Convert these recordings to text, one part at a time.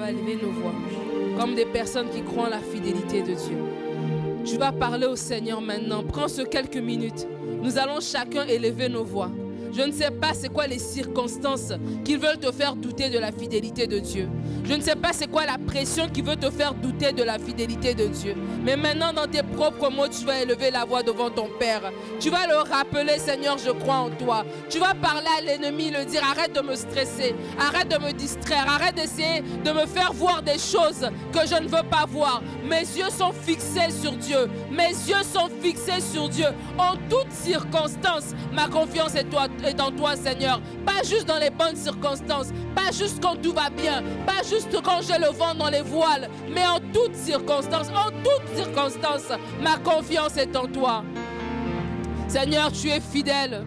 va élever nos voix comme des personnes qui croient en la fidélité de Dieu. Tu vas parler au Seigneur maintenant. Prends ce quelques minutes. Nous allons chacun élever nos voix. Je ne sais pas c'est quoi les circonstances qui veulent te faire douter de la fidélité de Dieu. Je ne sais pas c'est quoi la pression qui veut te faire douter de la fidélité de Dieu. Mais maintenant, dans tes propres mots, tu vas élever la voix devant ton Père. Tu vas le rappeler, Seigneur, je crois en toi. Tu vas parler à l'ennemi, le dire, arrête de me stresser, arrête de me distraire, arrête d'essayer de me faire voir des choses que je ne veux pas voir. Mes yeux sont fixés sur Dieu. Mes yeux sont fixés sur Dieu. En toutes circonstances, ma confiance est en toi, Seigneur. Pas juste dans les bonnes circonstances, pas juste quand tout va bien, pas juste quand j'ai le vent dans les voiles, mais en toutes circonstances, ma confiance est en toi. Seigneur, tu es fidèle.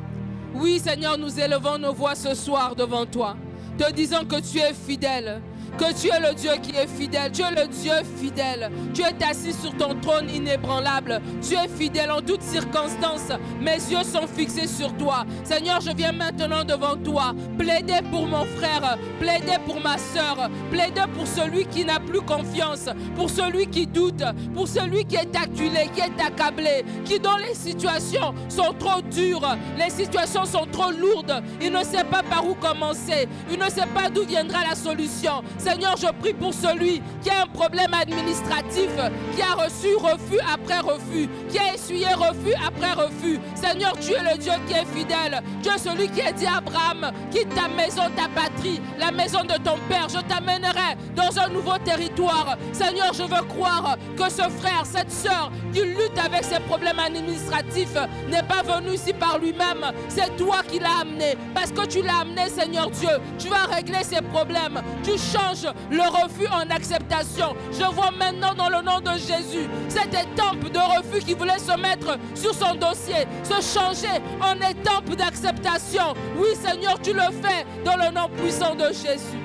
Oui, Seigneur, nous élevons nos voix ce soir devant toi, te disant que tu es fidèle. Que tu es le Dieu qui est fidèle. Tu es le Dieu fidèle. Tu es assis sur ton trône inébranlable. Tu es fidèle en toutes circonstances. Mes yeux sont fixés sur toi. Seigneur, je viens maintenant devant toi. Plaider pour mon frère. Plaider pour ma soeur. Plaider pour celui qui n'a plus confiance. Pour celui qui doute. Pour celui qui est acculé, qui est accablé. Qui dont les situations sont trop dures. Les situations sont trop lourdes. Il ne sait pas par où commencer. Il ne sait pas d'où viendra la solution. Seigneur, je prie pour celui qui a un problème administratif, qui a reçu refus après refus, qui a essuyé refus après refus. Seigneur, tu es le Dieu qui est fidèle. Tu es celui qui a dit à Abraham, quitte ta maison, ta patrie, la maison de ton père, je t'amènerai dans un nouveau territoire. Seigneur, je veux croire que ce frère, cette sœur qui lutte avec ses problèmes administratifs n'est pas venu ici par lui-même. C'est toi qui l'as amené. Parce que tu l'as amené, Seigneur Dieu, tu vas régler ses problèmes. Tu changes le refus en acceptation. Je vois maintenant dans le nom de Jésus cette étampe de refus qui voulait se mettre sur son dossier, se changer en étampe d'acceptation. Oui, Seigneur, tu le fais dans le nom puissant de Jésus.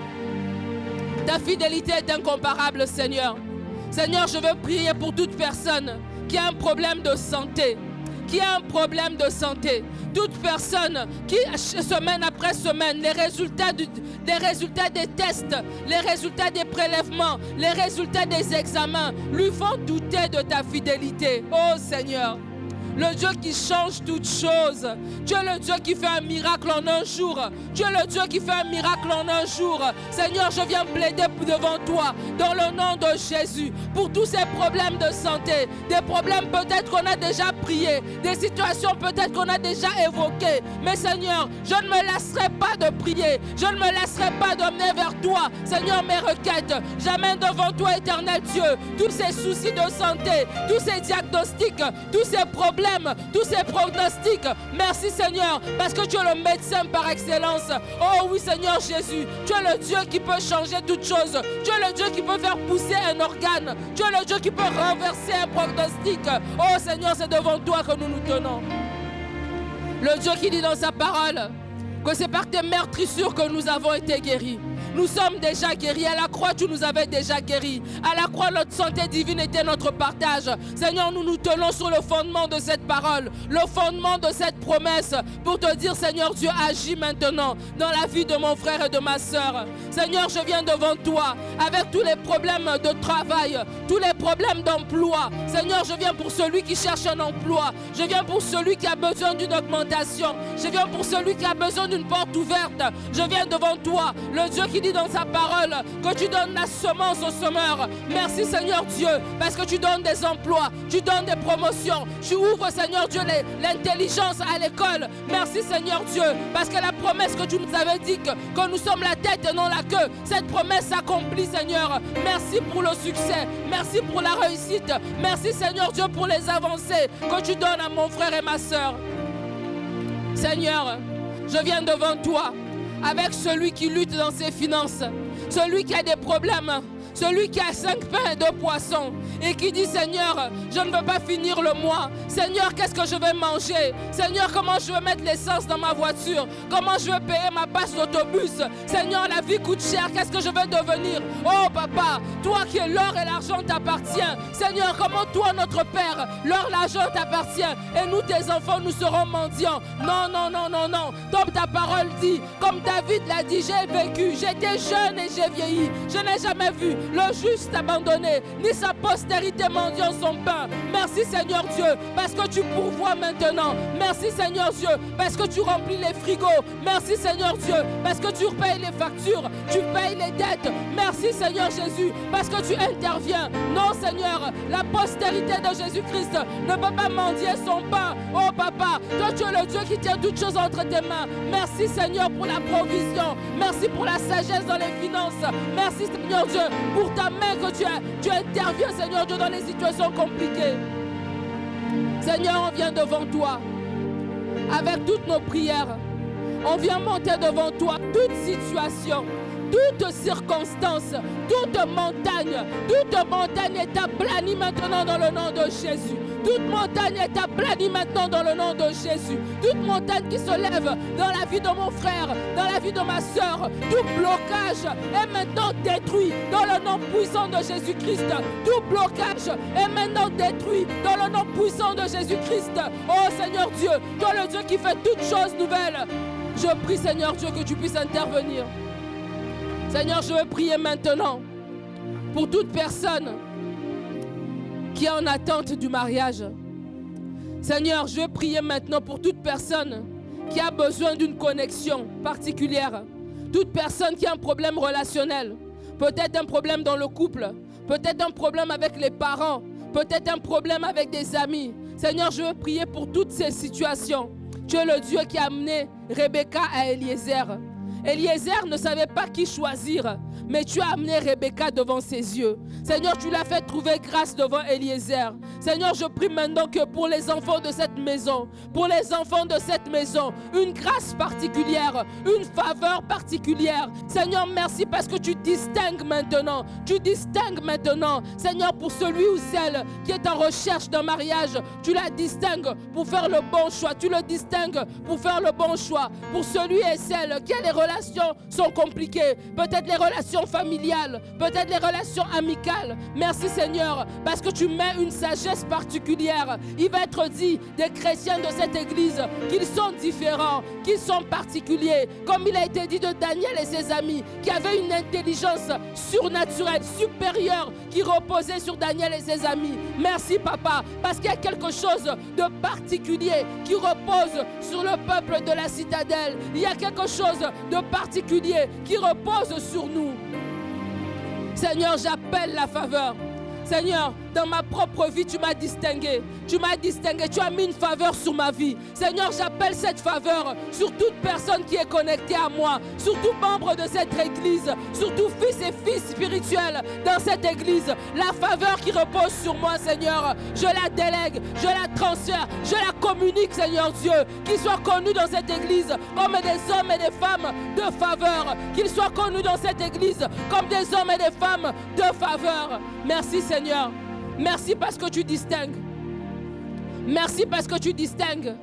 Ta fidélité est incomparable, Seigneur. Seigneur, je veux prier pour toute personne qui a un problème de santé. Qui a un problème de santé, toute personne qui, semaine après semaine, les résultats des tests, les résultats des prélèvements, les résultats des examens, lui font douter de ta fidélité. Oh Seigneur, le Dieu qui change toutes choses. Tu es le Dieu qui fait un miracle en un jour. Tu es le Dieu qui fait un miracle en un jour. Seigneur, je viens plaider devant toi, dans le nom de Jésus, pour tous ces problèmes de santé. Des problèmes peut-être qu'on a déjà prié, des situations peut-être qu'on a déjà évoquées. Mais Seigneur, je ne me lasserai pas de prier. Je ne me lasserai pas d'emmener vers toi, Seigneur, mes requêtes. J'amène devant toi, éternel Dieu, tous ces soucis de santé, tous ces diagnostics, tous ces problèmes, tous ces pronostics. Merci Seigneur, parce que tu es le médecin par excellence. Oh oui Seigneur Jésus, tu es le Dieu qui peut changer toutes choses. Tu es le Dieu qui peut faire pousser un organe. Tu es le Dieu qui peut renverser un pronostic. Oh Seigneur, c'est devant toi que nous nous tenons. Le Dieu qui dit dans sa parole que c'est par tes meurtrissures que nous avons été guéris. Nous sommes déjà guéris. À la croix, tu nous avais déjà guéris. À la croix, notre santé divine était notre partage. Seigneur, nous nous tenons sur le fondement de cette parole, le fondement de cette promesse, pour te dire, Seigneur Dieu, agis maintenant dans la vie de mon frère et de ma soeur. Seigneur, je viens devant toi avec tous les problèmes de travail, tous les problèmes d'emploi. Seigneur, je viens pour celui qui cherche un emploi. Je viens pour celui qui a besoin d'une augmentation. Je viens pour celui qui a besoin d'une porte ouverte. Je viens devant toi, le Dieu qui dit dans sa parole que tu donnes la semence au semeur. Merci Seigneur Dieu, parce que tu donnes des emplois, tu donnes des promotions, tu ouvres Seigneur Dieu l'intelligence à l'école. Merci Seigneur Dieu, parce que la promesse que tu nous avais dit que nous sommes la tête et non la queue, cette promesse s'accomplit Seigneur. Merci pour le succès, merci pour la réussite, merci Seigneur Dieu pour les avancées que tu donnes à mon frère et ma soeur. Seigneur, je viens devant toi avec celui qui lutte dans ses finances, celui qui a des problèmes, celui qui a 5 pains et 2 poissons et qui dit Seigneur, je ne veux pas finir le mois. Seigneur, qu'est-ce que je vais manger? Seigneur, comment je vais mettre l'essence dans ma voiture? Comment je vais payer ma passe d'autobus? Seigneur, la vie coûte cher, qu'est-ce que je vais devenir? Oh papa, toi qui es l'or et l'argent t'appartient. Seigneur, comment toi notre Père, l'or et l'argent t'appartient et nous tes enfants nous serons mendiants. Non, non, non, non, non. Comme ta parole dit, comme David l'a dit, j'ai vécu, j'étais jeune et j'ai vieilli. Je n'ai jamais vu le juste abandonné, ni sa postérité mendiant son pain. Merci Seigneur Dieu, parce que tu pourvois maintenant. Merci Seigneur Dieu, parce que tu remplis les frigos. Merci Seigneur Dieu, parce que tu payes les factures, tu payes les dettes. Merci Seigneur Jésus, parce que tu interviens. Non Seigneur, la postérité de Jésus-Christ ne peut pas mendier son pain. Oh papa, toi tu es le Dieu qui tient toutes choses entre tes mains. Merci Seigneur pour la provision. Merci pour la sagesse dans les finances. Merci Seigneur Dieu pour ta main que tu interviens Seigneur Dieu dans les situations compliquées. Seigneur, on vient devant toi avec toutes nos prières. On vient monter devant toi toute situation, toute circonstance, toute montagne est aplanie maintenant dans le nom de Jésus. Toute montagne est aplanie maintenant dans le nom de Jésus. Toute montagne qui se lève dans la vie de mon frère, dans la vie de ma soeur, tout blocage est maintenant détruit dans le nom puissant de Jésus-Christ. Tout blocage est maintenant détruit dans le nom puissant de Jésus-Christ. Oh Seigneur Dieu, toi le Dieu qui fait toutes choses nouvelles. Je prie Seigneur Dieu que tu puisses intervenir. Seigneur, je veux prier maintenant pour toute personne qui est en attente du mariage. Seigneur, je veux prier maintenant pour toute personne qui a besoin d'une connexion particulière. Toute personne qui a un problème relationnel. Peut-être un problème dans le couple. Peut-être un problème avec les parents. Peut-être un problème avec des amis. Seigneur, je veux prier pour toutes ces situations. Tu es le Dieu qui a amené Rebecca à Eliezer. Eliezer ne savait pas qui choisir, mais tu as amené Rebecca devant ses yeux. Seigneur, tu l'as fait trouver grâce devant Eliezer. Seigneur, je prie maintenant que pour les enfants de cette maison, une grâce particulière, une faveur particulière. Seigneur, merci parce que tu distingues maintenant. Seigneur, pour celui ou celle qui est en recherche d'un mariage, tu la distingues pour faire le bon choix. Pour celui et celle qui a les relations sont compliquées, peut-être les relations familiales, peut-être les relations amicales. Merci Seigneur, parce que tu mets une sagesse particulière. Il va être dit des chrétiens de cette église qu'ils sont différents, qu'ils sont particuliers, comme il a été dit de Daniel et ses amis, qui avaient une intelligence surnaturelle, supérieure, qui reposait sur Daniel et ses amis. Merci Papa, parce qu'il y a quelque chose de particulier qui repose sur le peuple de la citadelle. Il y a quelque chose de particulier qui repose sur nous. Seigneur, j'appelle la faveur. Seigneur, dans ma propre vie, tu m'as distingué. Tu as mis une faveur sur ma vie. Seigneur, j'appelle cette faveur sur toute personne qui est connectée à moi, sur tout membre de cette église, sur tout fils et filles spirituels dans cette église. La faveur qui repose sur moi, Seigneur, je la délègue, je la transfère, je la communique, Seigneur Dieu. Qu'ils soient connus dans cette église comme des hommes et des femmes de faveur. Qu'ils soient connus dans cette église comme des hommes et des femmes de faveur. Merci, Seigneur. Merci parce que tu distingues. Merci parce que tu distingues.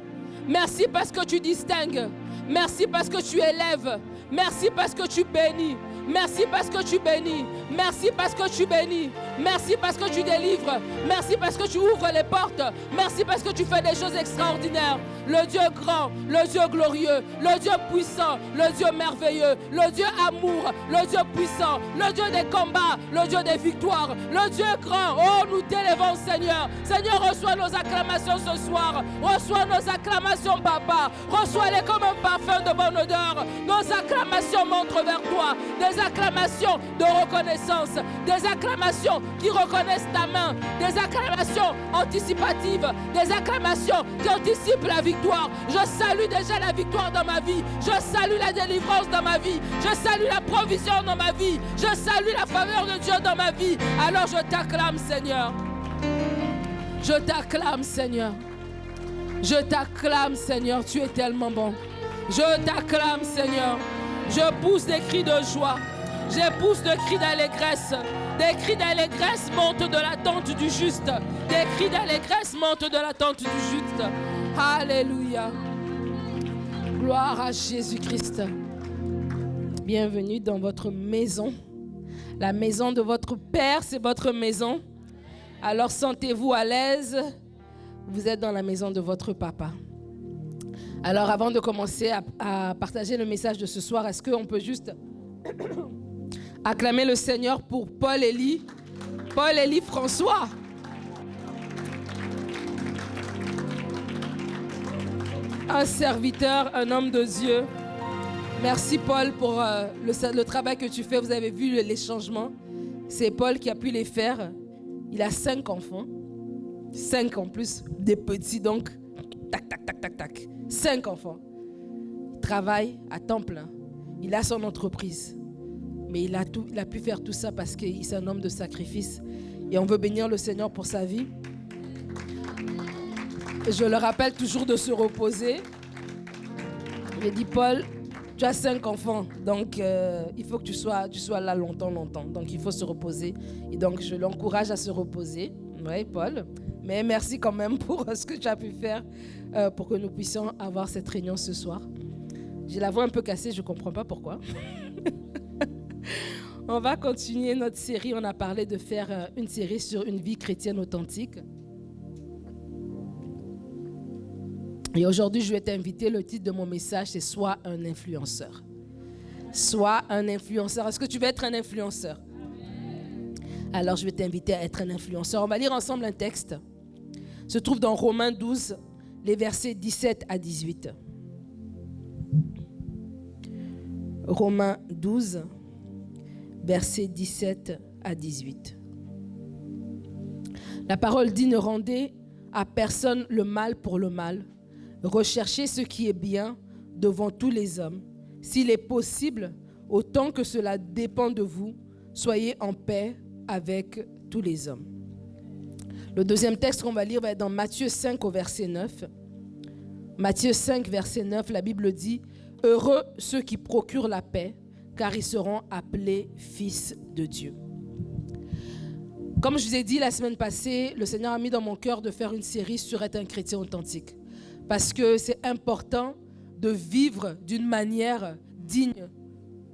Merci parce que tu distingues. Merci parce que tu élèves. Merci parce que tu bénis. Merci parce que tu bénis. Merci parce que tu bénis. Merci parce que tu délivres. Merci parce que tu ouvres les portes. Merci parce que tu fais des choses extraordinaires. Le Dieu grand, le Dieu glorieux, le Dieu puissant, le Dieu merveilleux, le Dieu amour, le Dieu puissant, le Dieu des combats, le Dieu des victoires, le Dieu grand. Oh, nous t'élevons, Seigneur. Seigneur, reçois nos acclamations ce soir. Reçois nos acclamations, Papa. Reçois-les comme un parfum de bonne odeur. Nos acclamations montrent vers toi. Des acclamations de reconnaissance, des acclamations qui reconnaissent ta main, des acclamations anticipatives, des acclamations qui anticipent la victoire. Je salue déjà la victoire dans ma vie. Je salue la délivrance dans ma vie. Je salue la provision dans ma vie. Je salue la faveur de Dieu dans ma vie. Alors je t'acclame, Seigneur. Je t'acclame, Seigneur. Je t'acclame, Seigneur. Tu es tellement bon. Je t'acclame, Seigneur. Je pousse des cris de joie. Je pousse de cris d'allégresse. Des cris d'allégresse montent de la tente du juste. Des cris d'allégresse montent de la tente du juste. Alléluia. Gloire à Jésus-Christ. Bienvenue dans votre maison. La maison de votre Père, c'est votre maison. Alors sentez-vous à l'aise. Vous êtes dans la maison de votre Papa. Alors avant de commencer à partager le message de ce soir, est-ce qu'on peut juste acclamer le Seigneur pour Paul-Élie François. Un serviteur, un homme de Dieu. Merci Paul pour le travail que tu fais. Vous avez vu les changements. C'est Paul qui a pu les faire. Il a 5 enfants. 5 en plus, des petits donc. Tac, tac, tac, tac, tac. 5 enfants. Il travaille à temps plein. Il a son entreprise. Mais il a pu faire tout ça parce qu'il est un homme de sacrifice. Et on veut bénir le Seigneur pour sa vie. Je le rappelle toujours de se reposer. J'ai dit, Paul, tu as 5 enfants. Donc, il faut que tu sois là longtemps. Donc, il faut se reposer. Et donc, je l'encourage à se reposer. Oui, Paul. Mais merci quand même pour ce que tu as pu faire pour que nous puissions avoir cette réunion ce soir. J'ai la voix un peu cassée, je ne comprends pas pourquoi. On va continuer notre série. On a parlé de faire une série sur une vie chrétienne authentique. Et aujourd'hui, je vais t'inviter. Le titre de mon message, c'est « Sois un influenceur ». Sois un influenceur. Est-ce que tu veux être un influenceur? Alors, je vais t'inviter à être un influenceur. On va lire ensemble un texte. Se trouve dans Romains 12, les versets 17 à 18. Romains 12, versets 17 à 18. La parole dit, ne rendez à personne le mal pour le mal. Recherchez ce qui est bien devant tous les hommes. S'il est possible, autant que cela dépend de vous, soyez en paix avec tous les hommes. Le deuxième texte qu'on va lire va être dans Matthieu 5 au verset 9. Matthieu 5, verset 9, la Bible dit « Heureux ceux qui procurent la paix, car ils seront appelés fils de Dieu. » Comme je vous ai dit la semaine passée, le Seigneur a mis dans mon cœur de faire une série sur être un chrétien authentique. Parce que c'est important de vivre d'une manière digne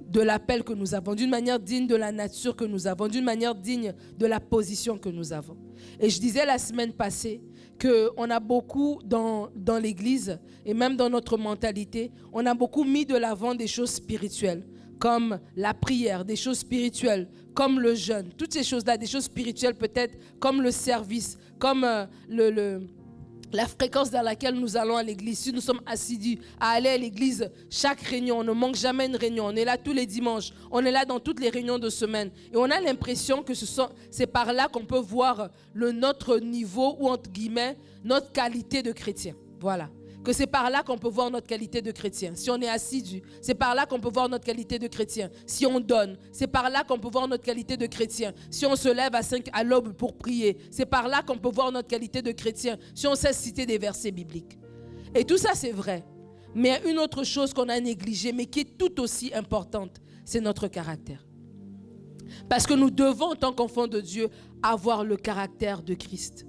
de l'appel que nous avons, d'une manière digne de la nature que nous avons, d'une manière digne de la position que nous avons. Et je disais la semaine passée qu'on a beaucoup dans l'Église et même dans notre mentalité, on a beaucoup mis de l'avant des choses spirituelles, comme la prière, des choses spirituelles, comme le jeûne, toutes ces choses-là, des choses spirituelles peut-être, comme le service, comme la fréquence dans laquelle nous allons à l'église. Si nous sommes assidus à aller à l'église chaque réunion, on ne manque jamais une réunion. On est là tous les dimanches. On est là dans toutes les réunions de semaine. Et on a l'impression que c'est par là qu'on peut voir notre niveau ou entre guillemets notre qualité de chrétien. Voilà. Que c'est par là qu'on peut voir notre qualité de chrétien. Si on est assidu, c'est par là qu'on peut voir notre qualité de chrétien. Si on donne, c'est par là qu'on peut voir notre qualité de chrétien. Si on se lève à l'aube pour prier, c'est par là qu'on peut voir notre qualité de chrétien. Si on sait citer des versets bibliques. Et tout ça, c'est vrai. Mais une autre chose qu'on a négligée, mais qui est tout aussi importante, c'est notre caractère. Parce que nous devons, en tant qu'enfants de Dieu, avoir le caractère de Christ.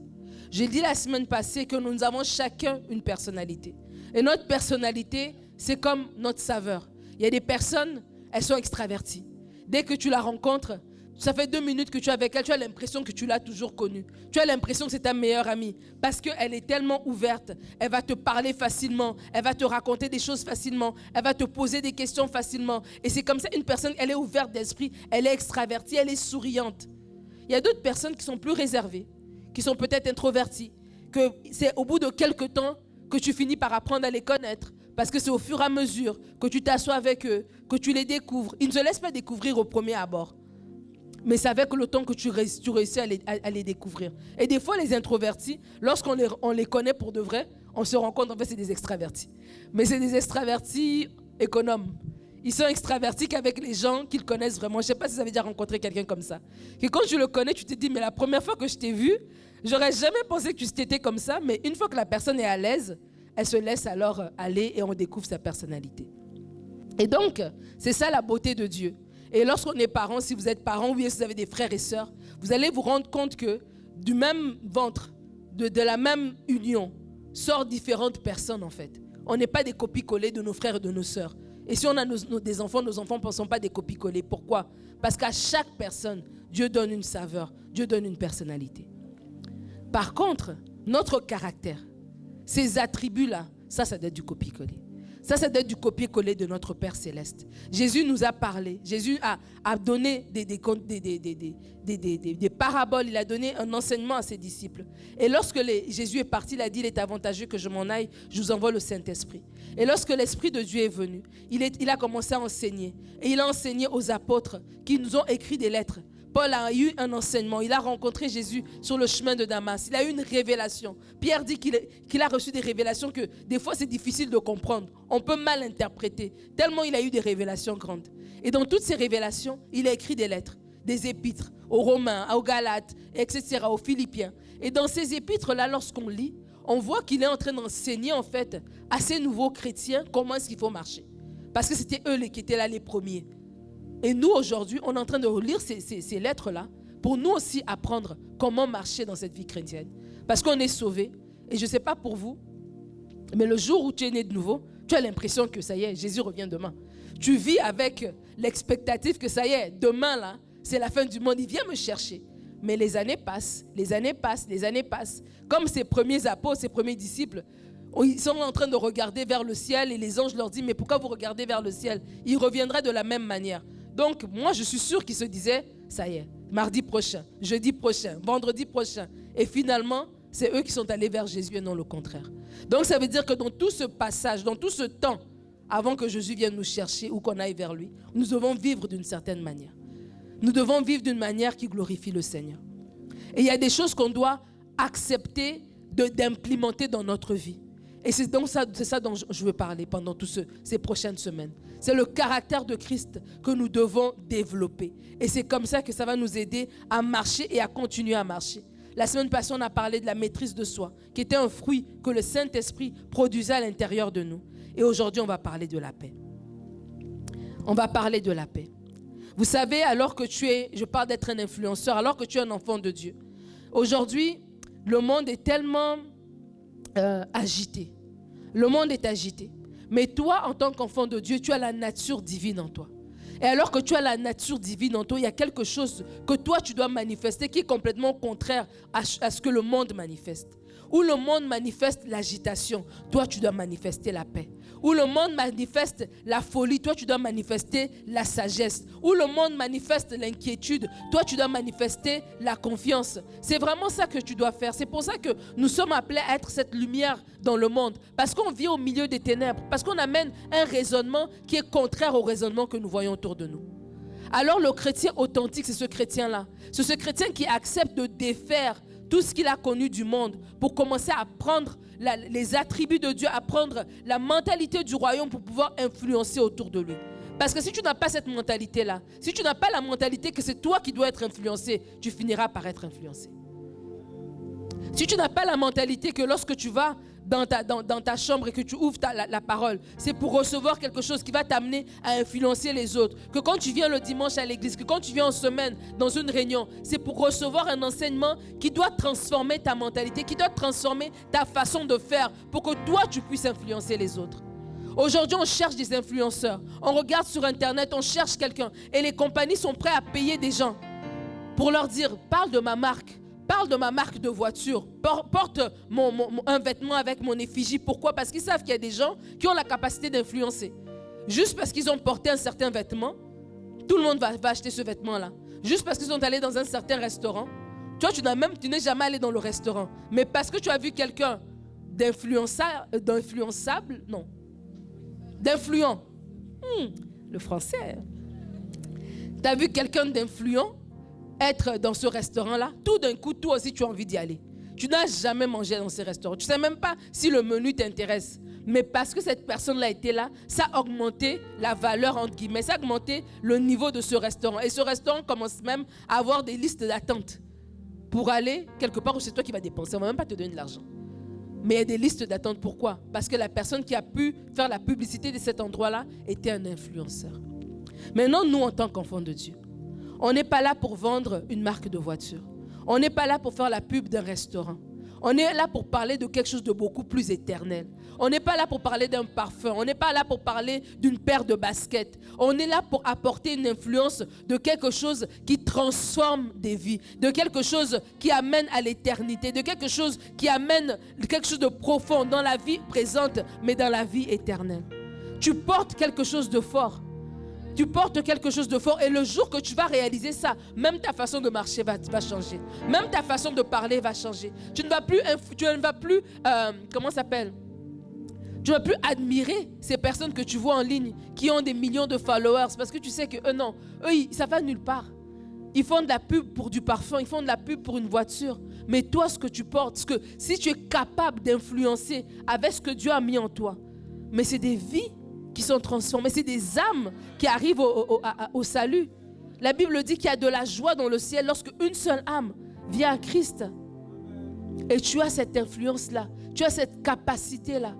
J'ai dit la semaine passée que nous avons chacun une personnalité. Et notre personnalité, c'est comme notre saveur. Il y a des personnes, elles sont extraverties. Dès que tu la rencontres, ça fait 2 minutes que tu es avec elle, tu as l'impression que tu l'as toujours connue. Tu as l'impression que c'est ta meilleure amie. Parce qu'elle est tellement ouverte. Elle va te parler facilement. Elle va te raconter des choses facilement. Elle va te poser des questions facilement. Et c'est comme ça, une personne, elle est ouverte d'esprit. Elle est extravertie, elle est souriante. Il y a d'autres personnes qui sont plus réservées, qui sont peut-être introvertis, que c'est au bout de quelques temps que tu finis par apprendre à les connaître, parce que c'est au fur et à mesure que tu t'assois avec eux, que tu les découvres. Ils ne se laissent pas découvrir au premier abord, mais c'est avec le temps que tu réussis à les découvrir. Et des fois, les introvertis, lorsqu'on les connaît pour de vrai, on se rend compte en fait c'est des extravertis. Mais c'est des extravertis économes. Ils sont extravertis qu'avec les gens qu'ils connaissent vraiment. Je ne sais pas si vous avez déjà rencontré quelqu'un comme ça. Que quand tu le connais, tu te dis, mais la première fois que je t'ai vu, j'aurais jamais pensé que tu étais comme ça. Mais une fois que la personne est à l'aise, elle se laisse alors aller et on découvre sa personnalité. Et donc, c'est ça la beauté de Dieu. Et lorsqu'on est parent, si vous êtes parent ou bien si vous avez des frères et sœurs, vous allez vous rendre compte que du même ventre, de la même union, sortent différentes personnes en fait. On n'est pas des copies-collées de nos frères et de nos sœurs. Et si on a des enfants, nos enfants ne sont pas des copies-collées. Pourquoi? Parce qu'à chaque personne, Dieu donne une saveur, Dieu donne une personnalité. Par contre, notre caractère, ces attributs-là, ça doit être du copier-coller. Ça doit être du copier-coller de notre Père Céleste. Jésus nous a parlé. Jésus a donné des paraboles. Il a donné un enseignement à ses disciples. Et lorsque Jésus est parti, il a dit, il est avantageux que je m'en aille, je vous envoie le Saint-Esprit. Et lorsque l'Esprit de Dieu est venu, il a commencé à enseigner. Et il a enseigné aux apôtres qui nous ont écrit des lettres. Paul a eu un enseignement. Il a rencontré Jésus sur le chemin de Damas. Il a eu une révélation. Pierre dit qu'il a reçu des révélations que des fois c'est difficile de comprendre. On peut mal interpréter. Tellement il a eu des révélations grandes. Et dans toutes ces révélations, il a écrit des lettres, des épîtres aux Romains, aux Galates, etc., aux Philippiens. Et dans ces épîtres-là, lorsqu'on lit, on voit qu'il est en train d'enseigner en fait à ces nouveaux chrétiens comment est-ce qu'il faut marcher. Parce que c'était eux qui étaient là les premiers. Et nous, aujourd'hui, on est en train de lire ces lettres-là pour nous aussi apprendre comment marcher dans cette vie chrétienne. Parce qu'on est sauvés. Et je ne sais pas pour vous, mais le jour où tu es né de nouveau, tu as l'impression que ça y est, Jésus revient demain. Tu vis avec l'expectative que ça y est, demain, là, c'est la fin du monde. Il vient me chercher. Mais les années passent, les années passent, les années passent. Comme ces premiers apôtres, ces premiers disciples, ils sont en train de regarder vers le ciel et les anges leur disent, mais pourquoi vous regardez vers le ciel? Il reviendra de la même manière. Donc, moi, je suis sûr qu'ils se disaient, ça y est, mardi prochain, jeudi prochain, vendredi prochain. Et finalement, c'est eux qui sont allés vers Jésus et non le contraire. Donc, ça veut dire que dans tout ce passage, dans tout ce temps, avant que Jésus vienne nous chercher ou qu'on aille vers lui, nous devons vivre d'une certaine manière. Nous devons vivre d'une manière qui glorifie le Seigneur. Et il y a des choses qu'on doit accepter d'implémenter dans notre vie. Et c'est ça dont je veux parler pendant toutes ces prochaines semaines. C'est le caractère de Christ que nous devons développer. Et c'est comme ça que ça va nous aider à marcher et à continuer à marcher. La semaine passée, on a parlé de la maîtrise de soi, qui était un fruit que le Saint-Esprit produisait à l'intérieur de nous. Et aujourd'hui, on va parler de la paix. On va parler de la paix. Vous savez, alors que je parle d'être un influenceur, alors que tu es un enfant de Dieu. Aujourd'hui, le monde est tellement agité. Le monde est agité. Mais toi, en tant qu'enfant de Dieu, tu as la nature divine en toi. Et alors que tu as la nature divine en toi, il y a quelque chose que toi, tu dois manifester qui est complètement contraire à ce que le monde manifeste. Où le monde manifeste l'agitation, toi, tu dois manifester la paix. Où le monde manifeste la folie, toi, tu dois manifester la sagesse. Où le monde manifeste l'inquiétude, toi, tu dois manifester la confiance. C'est vraiment ça que tu dois faire. C'est pour ça que nous sommes appelés à être cette lumière dans le monde. Parce qu'on vit au milieu des ténèbres. Parce qu'on amène un raisonnement qui est contraire au raisonnement que nous voyons autour de nous. Alors le chrétien authentique, c'est ce chrétien-là. C'est ce chrétien qui accepte de défaire tout ce qu'il a connu du monde pour commencer à prendre les attributs de Dieu, à prendre la mentalité du royaume pour pouvoir influencer autour de lui. Parce que si tu n'as pas cette mentalité-là, si tu n'as pas la mentalité que c'est toi qui dois être influencé, tu finiras par être influencé. Si tu n'as pas la mentalité que lorsque tu vas dans ta chambre et que tu ouvres la parole, c'est pour recevoir quelque chose qui va t'amener à influencer les autres. Que quand tu viens le dimanche à l'église, que quand tu viens en semaine dans une réunion, c'est pour recevoir un enseignement qui doit transformer ta mentalité, qui doit transformer ta façon de faire pour que toi, tu puisses influencer les autres. Aujourd'hui, on cherche des influenceurs. On regarde sur Internet, on cherche quelqu'un. Et les compagnies sont prêtes à payer des gens pour leur dire, parle de ma marque. Parle de ma marque de voiture, porte un vêtement avec mon effigie. Pourquoi? Parce qu'ils savent qu'il y a des gens qui ont la capacité d'influencer. Juste parce qu'ils ont porté un certain vêtement, tout le monde va acheter ce vêtement-là. Juste parce qu'ils sont allés dans un certain restaurant. Toi, tu n'es jamais allé dans le restaurant. Mais parce que tu as vu quelqu'un d'influençable, non, d'influent. Le français. Tu as vu quelqu'un d'influent être dans ce restaurant-là, tout d'un coup, toi aussi, tu as envie d'y aller. Tu n'as jamais mangé dans ces restaurants. Tu ne sais même pas si le menu t'intéresse. Mais parce que cette personne-là était là, ça a augmenté la valeur, entre guillemets. Ça a augmenté le niveau de ce restaurant. Et ce restaurant commence même à avoir des listes d'attente pour aller quelque part où c'est toi qui vas dépenser. On ne va même pas te donner de l'argent. Mais il y a des listes d'attente. Pourquoi? Parce que la personne qui a pu faire la publicité de cet endroit-là était un influenceur. Maintenant, nous, en tant qu'enfants de Dieu, on n'est pas là pour vendre une marque de voiture. On n'est pas là pour faire la pub d'un restaurant. On est là pour parler de quelque chose de beaucoup plus éternel. On n'est pas là pour parler d'un parfum. On n'est pas là pour parler d'une paire de baskets. On est là pour apporter une influence de quelque chose qui transforme des vies, de quelque chose qui amène à l'éternité, de quelque chose qui amène quelque chose de profond dans la vie présente, mais dans la vie éternelle. Tu portes quelque chose de fort. Tu portes quelque chose de fort et le jour que tu vas réaliser ça, même ta façon de marcher va changer. Même ta façon de parler va changer. Tu ne vas plus tu ne vas plus admirer ces personnes que tu vois en ligne qui ont des millions de followers parce que tu sais que ça va nulle part. Ils font de la pub pour du parfum, ils font de la pub pour une voiture. Mais toi, ce que tu portes, si tu es capable d'influencer avec ce que Dieu a mis en toi, mais c'est des vies qui sont transformées, c'est des âmes qui arrivent au salut. La Bible dit qu'il y a de la joie dans le ciel lorsque une seule âme vient à Christ. Et tu as cette influence-là, tu as cette capacité-là.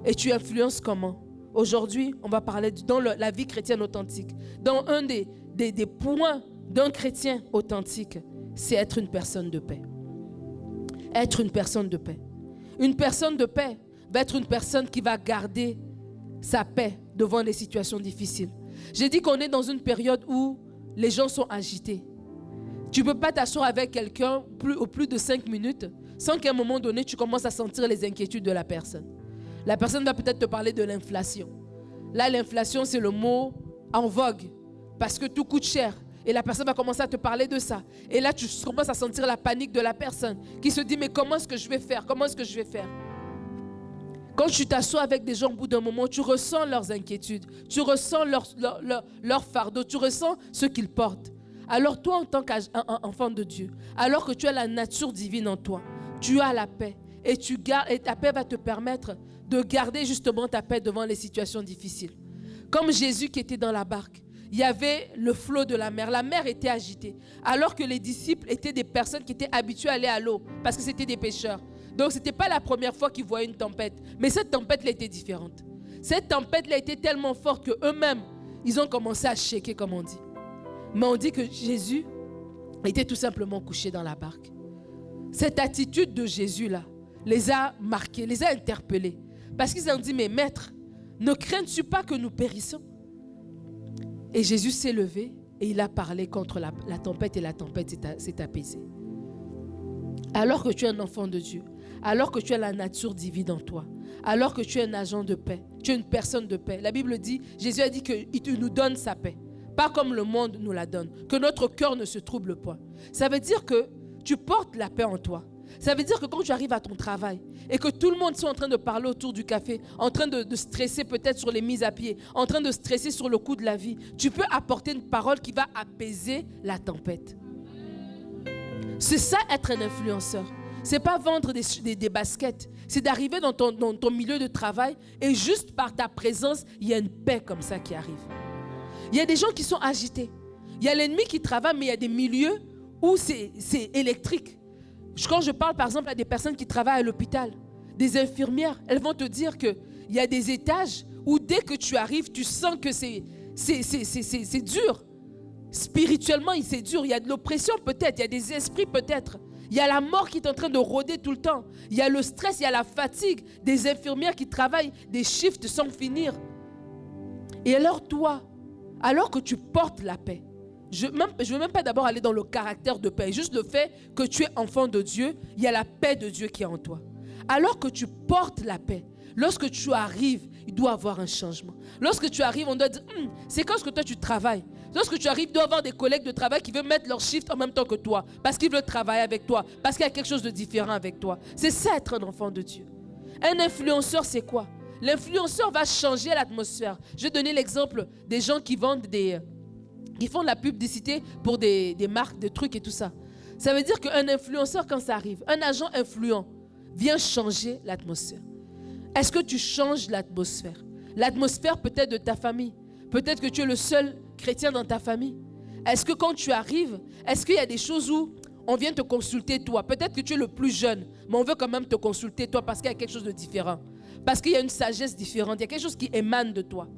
Et tu influences comment? Aujourd'hui, on va parler dans la vie chrétienne authentique. Dans un des points d'un chrétien authentique, c'est être une personne de paix. Être une personne de paix. Une personne de paix va être une personne qui va garder sa paix devant les situations difficiles. J'ai dit qu'on est dans une période où les gens sont agités. Tu ne peux pas t'asseoir avec quelqu'un au plus de 5 minutes sans qu'à un moment donné, tu commences à sentir les inquiétudes de la personne. La personne va peut-être te parler de l'inflation. Là, l'inflation, c'est le mot en vogue parce que tout coûte cher. Et la personne va commencer à te parler de ça. Et là, tu commences à sentir la panique de la personne qui se dit, mais comment est-ce que je vais faire? Comment est-ce que je vais faire? Quand tu t'assois avec des gens au bout d'un moment, tu ressens leurs inquiétudes, tu ressens leur fardeau, tu ressens ce qu'ils portent. Alors toi, en tant qu'enfant de Dieu, alors que tu as la nature divine en toi, tu as la paix et ta paix va te permettre de garder justement ta paix devant les situations difficiles. Comme Jésus qui était dans la barque, il y avait le flot de la mer était agitée, alors que les disciples étaient des personnes qui étaient habituées à aller à l'eau parce que c'était des pêcheurs. Donc, ce n'était pas la première fois qu'ils voyaient une tempête. Mais cette tempête-là était différente. Cette tempête-là était tellement forte qu'eux-mêmes, ils ont commencé à shaker, comme on dit. Mais on dit que Jésus était tout simplement couché dans la barque. Cette attitude de Jésus-là les a marqués, les a interpellés. Parce qu'ils ont dit, mais maître, ne crains-tu pas que nous périssons? Et Jésus s'est levé et il a parlé contre la tempête et la tempête s'est apaisée. Alors que tu es un enfant de Dieu, alors que tu as la nature divine en toi, alors que tu es un agent de paix, tu es une personne de paix. La Bible dit, Jésus a dit qu'il nous donne sa paix, pas comme le monde nous la donne, que notre cœur ne se trouble point. Ça veut dire que tu portes la paix en toi. Ça veut dire que quand tu arrives à ton travail et que tout le monde soit en train de parler autour du café, en train de stresser peut-être sur les mises à pied, en train de stresser sur le coût de la vie, tu peux apporter une parole qui va apaiser la tempête. C'est ça être un influenceur. C'est pas vendre des baskets. C'est d'arriver dans ton milieu de travail et juste par ta présence, il y a une paix comme ça qui arrive. Il y a des gens qui sont agités. Il y a l'ennemi qui travaille, mais il y a des milieux où c'est électrique. Quand je parle par exemple à des personnes qui travaillent à l'hôpital, des infirmières, elles vont te dire qu'il y a des étages où dès que tu arrives, tu sens que c'est dur. Spirituellement, c'est dur. Il y a de l'oppression peut-être, il y a des esprits peut-être. Il y a la mort qui est en train de rôder tout le temps. Il y a le stress, il y a la fatigue des infirmières qui travaillent des shifts sans finir. Et alors toi, alors que tu portes la paix, je ne veux même pas d'abord aller dans le caractère de paix. Juste le fait que tu es enfant de Dieu, il y a la paix de Dieu qui est en toi. Alors que tu portes la paix, lorsque tu arrives, il doit y avoir un changement. Lorsque tu arrives, on doit dire, c'est quand que toi tu travailles. Lorsque tu arrives, il doit y avoir des collègues de travail qui veulent mettre leur shift en même temps que toi. Parce qu'ils veulent travailler avec toi. Parce qu'il y a quelque chose de différent avec toi. C'est ça être un enfant de Dieu. Un influenceur, c'est quoi? L'influenceur va changer l'atmosphère. Je vais donner l'exemple des gens qui vendent qui font de la publicité pour des marques, des trucs et tout ça. Ça veut dire qu'un influenceur, quand ça arrive, un agent influent vient changer l'atmosphère. Est-ce que tu changes l'atmosphère? L'atmosphère peut-être de ta famille. Peut-être que tu es le seul chrétien dans ta famille. Est-ce que quand tu arrives, est-ce qu'il y a des choses où on vient te consulter toi? Peut-être que tu es le plus jeune, mais on veut quand même te consulter toi parce qu'il y a quelque chose de différent. Parce qu'il y a une sagesse différente, il y a quelque chose qui émane de toi.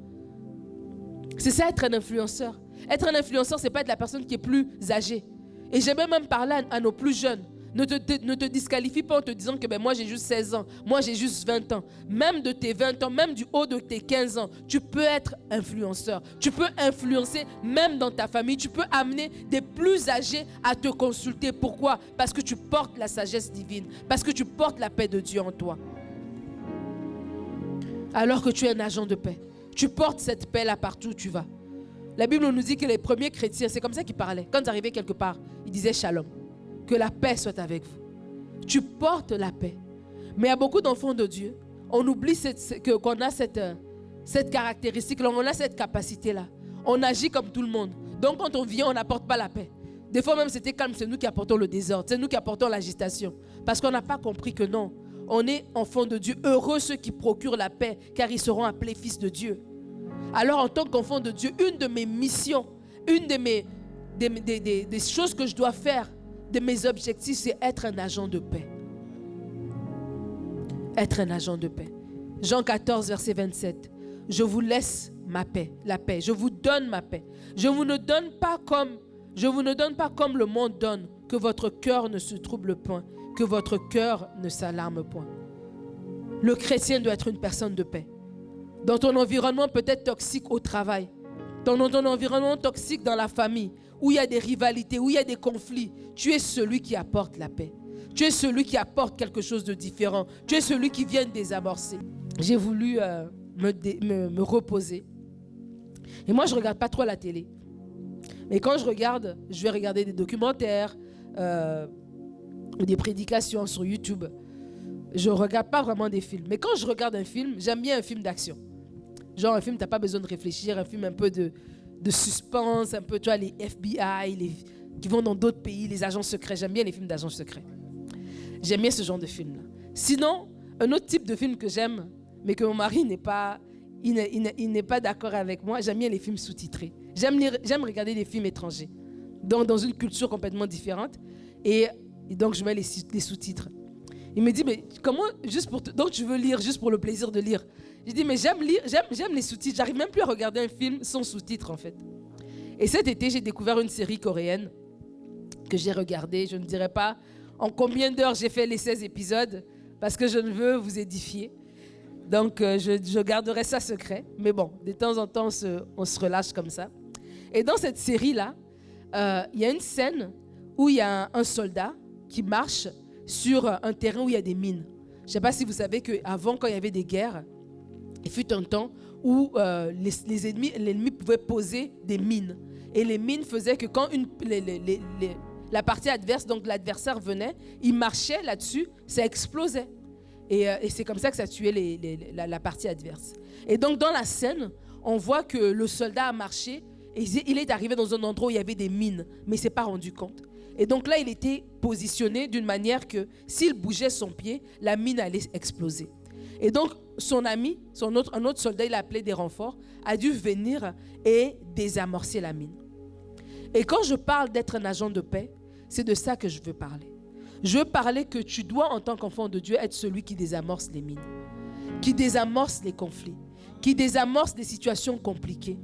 C'est ça être un influenceur. Être un influenceur, ce n'est pas être la personne qui est plus âgée. Et j'aimerais même parler à nos plus jeunes. Ne te disqualifie pas en te disant que moi j'ai juste 16 ans, moi j'ai juste 20 ans. Même de tes 20 ans, même du haut de tes 15 ans, tu peux être influenceur. Tu peux influencer même dans ta famille. Tu peux amener des plus âgés à te consulter. Pourquoi? Parce que tu portes la sagesse divine. Parce que tu portes la paix de Dieu en toi. Alors que tu es un agent de paix. Tu portes cette paix-là partout où tu vas. La Bible nous dit que les premiers chrétiens, c'est comme ça qu'ils parlaient. Quand ils arrivaient quelque part, ils disaient shalom. Que la paix soit avec vous. Tu portes la paix. Mais il y a beaucoup d'enfants de Dieu. On oublie qu'on a cette caractéristique-là, on a cette capacité-là. On agit comme tout le monde. Donc quand on vient, on n'apporte pas la paix. Des fois même c'était calme, c'est nous qui apportons le désordre. C'est nous qui apportons l'agitation. Parce qu'on n'a pas compris que non. On est enfants de Dieu. Heureux ceux qui procurent la paix, car ils seront appelés fils de Dieu. Alors en tant qu'enfant de Dieu, une de mes missions, une des choses que je dois faire, de mes objectifs, c'est être un agent de paix. Être un agent de paix. Jean 14, verset 27. Je vous laisse ma paix, la paix. Je vous donne ma paix. Je vous ne donne pas comme le monde donne, que votre cœur ne se trouble point, que votre cœur ne s'alarme point. Le chrétien doit être une personne de paix. Dans ton environnement peut-être toxique au travail, dans ton environnement toxique dans la famille, où il y a des rivalités, où il y a des conflits, tu es celui qui apporte la paix. Tu es celui qui apporte quelque chose de différent. Tu es celui qui vient désamorcer. J'ai voulu me reposer. Et moi, je ne regarde pas trop la télé. Mais quand je regarde, je vais regarder des documentaires, des prédications sur YouTube. Je ne regarde pas vraiment des films. Mais quand je regarde un film, j'aime bien un film d'action. Genre un film, tu n'as pas besoin de réfléchir, un film un peu de suspense, un peu, tu vois, les FBI, qui vont dans d'autres pays, les agents secrets. J'aime bien les films d'agents secrets. J'aime bien ce genre de film-là. Sinon, un autre type de film que j'aime, mais que mon mari n'est pas d'accord avec moi, j'aime bien les films sous-titrés. J'aime regarder des films étrangers, dans une culture complètement différente. Et donc, je mets les sous-titres. Il me dit, mais comment, donc tu veux lire juste pour le plaisir de lire? Je dis, mais j'aime les sous-titres. J'arrive même plus à regarder un film sans sous-titres, en fait. Et cet été, j'ai découvert une série coréenne que j'ai regardée. Je ne dirai pas en combien d'heures j'ai fait les 16 épisodes, parce que je ne veux vous édifier. Donc, je garderai ça secret. Mais bon, de temps en temps, on se relâche comme ça. Et dans cette série-là, il y a une scène où il y a un soldat qui marche sur un terrain où il y a des mines. Je ne sais pas si vous savez qu'avant, quand il y avait des guerres, il fut un temps où l'ennemi pouvait poser des mines. Et les mines faisaient que quand la partie adverse, donc l'adversaire venait, il marchait là-dessus, ça explosait. Et c'est comme ça que ça tuait la partie adverse. Et donc dans la scène, on voit que le soldat a marché et il est arrivé dans un endroit où il y avait des mines, mais il ne s'est pas rendu compte. Et donc là, il était positionné d'une manière que s'il bougeait son pied, la mine allait exploser. Et donc, son ami, un autre soldat, il a appelé des renforts, a dû venir et désamorcer la mine. Et quand je parle d'être un agent de paix, c'est de ça que je veux parler. Je veux parler que tu dois, en tant qu'enfant de Dieu, être celui qui désamorce les mines, qui désamorce les conflits, qui désamorce les situations compliquées.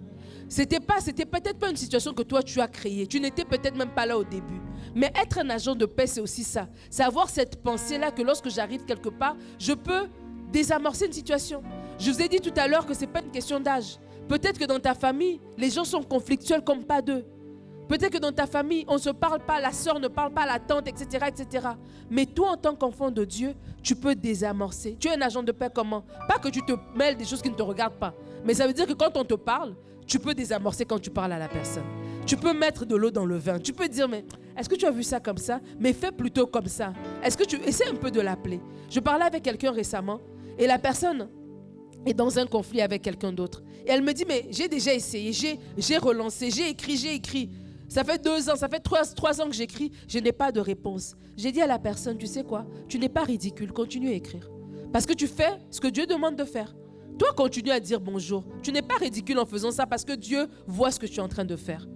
C'était peut-être pas une situation que toi tu as créée. Tu n'étais peut-être même pas là au début. Mais être un agent de paix, c'est aussi ça. C'est avoir cette pensée-là que lorsque j'arrive quelque part, je peux désamorcer une situation. Je vous ai dit tout à l'heure que ce n'est pas une question d'âge. Peut-être que dans ta famille, les gens sont conflictuels comme pas deux. Peut-être que dans ta famille, on ne se parle pas, la sœur ne parle pas à la tante, etc., etc. Mais toi, en tant qu'enfant de Dieu, tu peux désamorcer. Tu es un agent de paix comment? Pas que tu te mêles des choses qui ne te regardent pas. Mais ça veut dire que quand on te parle, tu peux désamorcer quand tu parles à la personne. Tu peux mettre de l'eau dans le vin. Tu peux dire, mais est-ce que tu as vu ça comme ça? Mais fais plutôt comme ça. Est-ce que tu essaies un peu de l'appeler? Je parlais avec quelqu'un récemment et la personne est dans un conflit avec quelqu'un d'autre. Et elle me dit, mais j'ai déjà essayé, j'ai relancé, j'ai écrit. Ça fait 2 ans, ça fait 3 ans que j'écris, je n'ai pas de réponse. J'ai dit à la personne, tu sais quoi? Tu n'es pas ridicule, continue à écrire. Parce que tu fais ce que Dieu demande de faire. Toi, continue à dire bonjour. Tu n'es pas ridicule en faisant ça parce que Dieu voit ce que tu es en train de faire.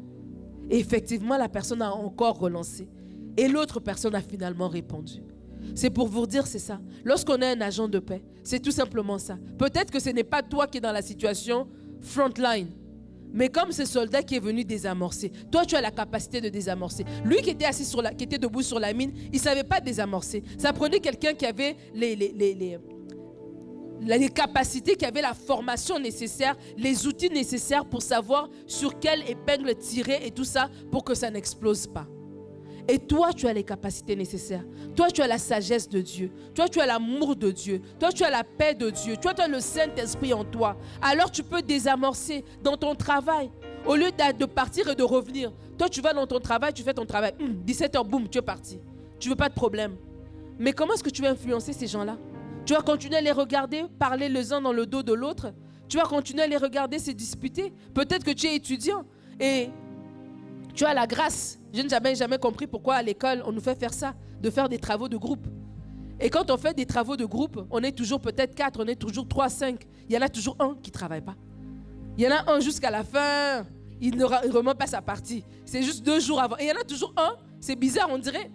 Et effectivement, la personne a encore relancé. Et l'autre personne a finalement répondu. C'est pour vous dire, c'est ça. Lorsqu'on est un agent de paix, c'est tout simplement ça. Peut-être que ce n'est pas toi qui es dans la situation frontline. Mais comme ce soldat qui est venu désamorcer, toi tu as la capacité de désamorcer. Lui qui était qui était debout sur la mine, il ne savait pas désamorcer. Ça prenait quelqu'un qui avait les capacités, qui avait la formation nécessaire, les outils nécessaires pour savoir sur quelle épingle tirer et tout ça pour que ça n'explose pas. Et toi, tu as les capacités nécessaires. Toi, tu as la sagesse de Dieu. Toi, tu as l'amour de Dieu. Toi, tu as la paix de Dieu. Toi, tu as le Saint-Esprit en toi. Alors, tu peux désamorcer dans ton travail. Au lieu de partir et de revenir. Toi, tu vas dans ton travail, tu fais ton travail. 17h, boum, tu es parti. Tu ne veux pas de problème. Mais comment est-ce que tu vas influencer ces gens-là? Tu vas continuer à les regarder, parler les uns dans le dos de l'autre. Tu vas continuer à les regarder se disputer. Peut-être que tu es étudiant et tu as la grâce. Je n'ai jamais compris pourquoi à l'école, on nous fait faire ça, de faire des travaux de groupe. Et quand on fait des travaux de groupe, on est toujours peut-être 4, on est toujours 3, 5. Il y en a toujours un qui ne travaille pas. Il y en a un jusqu'à la fin, il ne remet pas sa partie. C'est juste 2 jours avant. Et il y en a toujours un, c'est bizarre, on dirait.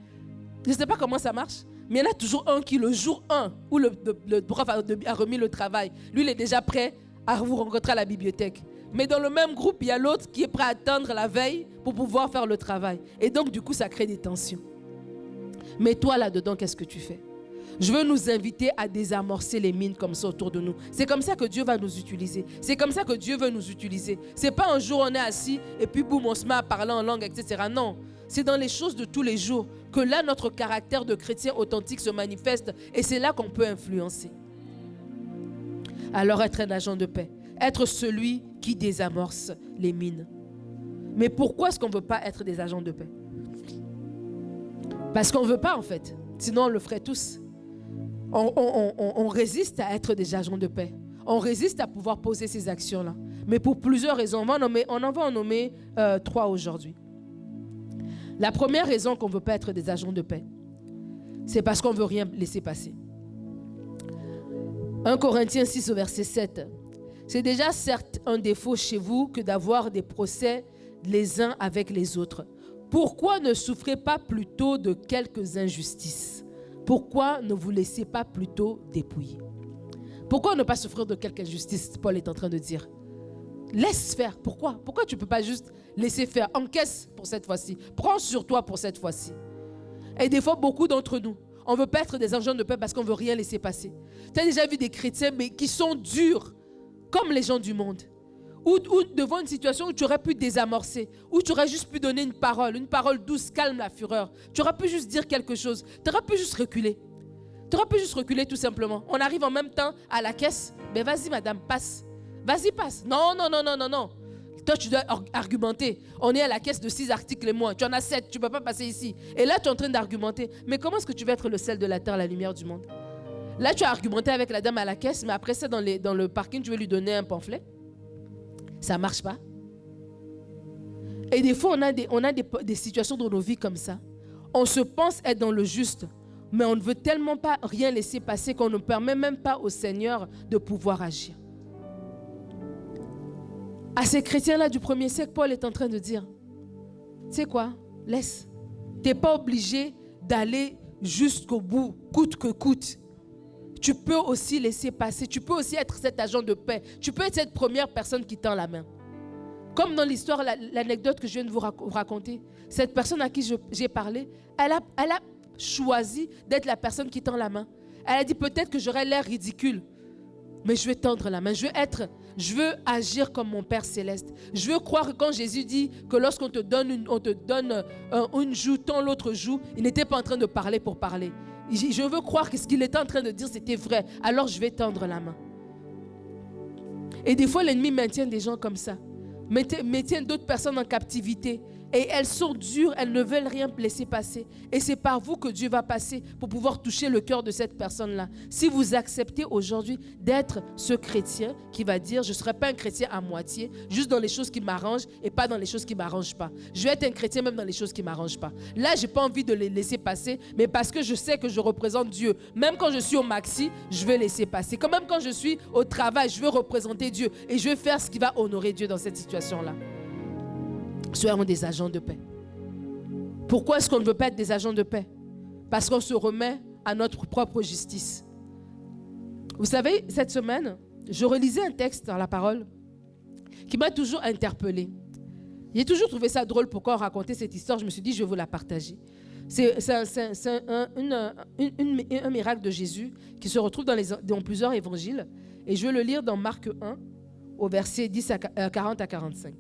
Je ne sais pas comment ça marche, mais il y en a toujours un qui, le jour 1, où le prof a remis le travail, lui, il est déjà prêt à vous rencontrer à la bibliothèque. Mais dans le même groupe, il y a l'autre qui est prêt à attendre la veille pour pouvoir faire le travail. Et donc, du coup, ça crée des tensions. Mais toi, là-dedans, qu'est-ce que tu fais? Je veux nous inviter à désamorcer les mines comme ça autour de nous. C'est comme ça que Dieu va nous utiliser. C'est comme ça que Dieu veut nous utiliser. C'est pas un jour on est assis et puis boum, on se met à parler en langue, etc. Non, c'est dans les choses de tous les jours que là, notre caractère de chrétien authentique se manifeste et c'est là qu'on peut influencer. Alors être un agent de paix. Être celui qui désamorce les mines. Mais pourquoi est-ce qu'on ne veut pas être des agents de paix? Parce qu'on ne veut pas en fait. Sinon on le ferait tous. On résiste à être des agents de paix. On résiste à pouvoir poser ces actions-là. Mais pour plusieurs raisons. On en va en nommer 3 aujourd'hui. La première raison qu'on ne veut pas être des agents de paix, c'est parce qu'on ne veut rien laisser passer. 1 Corinthiens 6 au verset 7. C'est déjà certes un défaut chez vous que d'avoir des procès les uns avec les autres. Pourquoi ne souffrez pas plutôt de quelques injustices? Pourquoi ne vous laissez pas plutôt dépouiller? Pourquoi ne pas souffrir de quelques injustices? Paul est en train de dire. Laisse faire. Pourquoi? Pourquoi tu ne peux pas juste laisser faire? Encaisse pour cette fois-ci. Prends sur toi pour cette fois-ci. Et des fois, beaucoup d'entre nous, on ne veut pas être des agents de paix parce qu'on ne veut rien laisser passer. Tu as déjà vu des chrétiens mais qui sont durs comme les gens du monde. Ou devant une situation où tu aurais pu désamorcer, où tu aurais juste pu donner une parole douce, calme la fureur. Tu aurais pu juste dire quelque chose. Tu aurais pu juste reculer. Tu aurais pu juste reculer tout simplement. On arrive en même temps à la caisse. Ben vas-y madame, passe. Vas-y, passe. Non. Toi, tu dois argumenter. On est à la caisse de 6 articles et moins. Tu en as 7, tu ne peux pas passer ici. Et là, tu es en train d'argumenter. Mais comment est-ce que tu veux être le sel de la terre, la lumière du monde? Là, tu as argumenté avec la dame à la caisse, mais après ça, dans le parking, tu veux lui donner un pamphlet. Ça ne marche pas. Et des fois, on a des situations dans nos vies comme ça. On se pense être dans le juste, mais on ne veut tellement pas rien laisser passer qu'on ne permet même pas au Seigneur de pouvoir agir. À ces chrétiens-là du 1er siècle, Paul est en train de dire, tu sais quoi, laisse. Tu n'es pas obligé d'aller jusqu'au bout, coûte que coûte. Tu peux aussi laisser passer, tu peux aussi être cet agent de paix. Tu peux être cette première personne qui tend la main. Comme dans l'histoire, l'anecdote que je viens de vous raconter, cette personne à qui j'ai parlé, elle a choisi d'être la personne qui tend la main. Elle a dit peut-être que j'aurais l'air ridicule, mais je vais tendre la main. Je veux agir comme mon Père Céleste. Je veux croire que quand Jésus dit que lorsqu'on te donne une joue, tends l'autre joue, il n'était pas en train de parler pour parler. Je veux croire que ce qu'il était en train de dire, c'était vrai. Alors je vais tendre la main. Et des fois, l'ennemi maintient des gens comme ça. Maintient d'autres personnes en captivité. Et elles sont dures, elles ne veulent rien laisser passer. Et c'est par vous que Dieu va passer pour pouvoir toucher le cœur de cette personne-là. Si vous acceptez aujourd'hui d'être ce chrétien qui va dire, je ne serai pas un chrétien à moitié, juste dans les choses qui m'arrangent et pas dans les choses qui ne m'arrangent pas. Je vais être un chrétien même dans les choses qui ne m'arrangent pas. Là, je n'ai pas envie de les laisser passer, mais parce que je sais que je représente Dieu. Même quand je suis au maxi, je vais laisser passer. Quand même quand je suis au travail, je veux représenter Dieu et je vais faire ce qui va honorer Dieu dans cette situation-là. Soyons des agents de paix. Pourquoi est-ce qu'on ne veut pas être des agents de paix? Parce qu'on se remet à notre propre justice. Vous savez, cette semaine, je relisais un texte dans la parole qui m'a toujours interpellée. J'ai toujours trouvé ça drôle pourquoi on racontait cette histoire. Je me suis dit, je vais vous la partager. C'est un miracle de Jésus qui se retrouve dans plusieurs évangiles. Et je vais le lire dans Marc 1, au verset 40 à 45.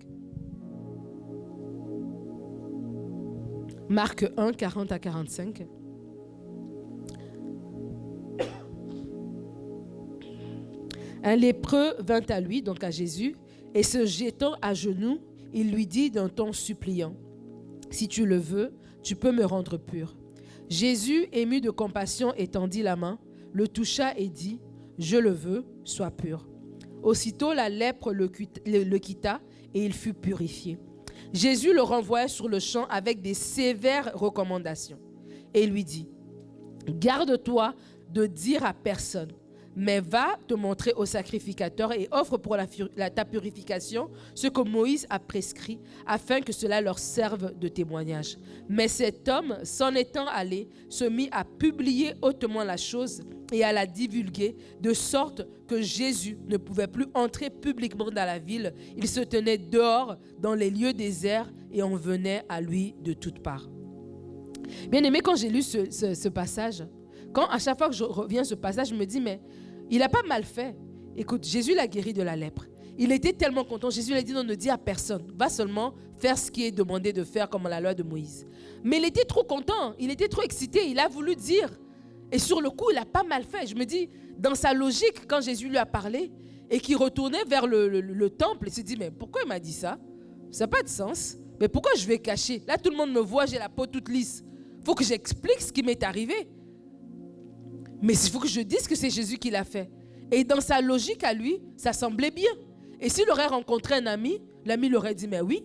Marc 1, 40 à 45. Un lépreux vint à lui, donc à Jésus, et se jetant à genoux, il lui dit d'un ton suppliant, « Si tu le veux, tu peux me rendre pur. » Jésus, ému de compassion, étendit la main, le toucha et dit, « Je le veux, sois pur. » Aussitôt la lèpre le quitta et il fut purifié. Jésus le renvoya sur le champ avec des sévères recommandations et lui dit, « Garde-toi de dire à personne, mais va te montrer au sacrificateur et offre pour ta purification ce que Moïse a prescrit, afin que cela leur serve de témoignage. » Mais cet homme, s'en étant allé, se mit à publier hautement la chose et à la divulguer, de sorte que Jésus ne pouvait plus entrer publiquement dans la ville. Il se tenait dehors dans les lieux déserts et on venait à lui de toutes parts. Bien aimé, quand j'ai lu ce passage, à chaque fois que je reviens à ce passage, je me dis, mais il n'a pas mal fait. Écoute, Jésus l'a guéri de la lèpre. Il était tellement content. Jésus lui a dit, non, ne dis à personne. Va seulement faire ce qui est demandé de faire comme la loi de Moïse. Mais il était trop content. Il était trop excité. Il a voulu dire. Et sur le coup, il a pas mal fait. Je me dis, dans sa logique, quand Jésus lui a parlé et qu'il retournait vers le temple, il s'est dit, mais pourquoi il m'a dit ça? Ça n'a pas de sens. Mais pourquoi je vais cacher? Là, tout le monde me voit, j'ai la peau toute lisse. Il faut que j'explique ce qui m'est arrivé. Mais il faut que je dise que c'est Jésus qui l'a fait. Et dans sa logique à lui, ça semblait bien. Et s'il aurait rencontré un ami, l'ami lui aurait dit, mais oui,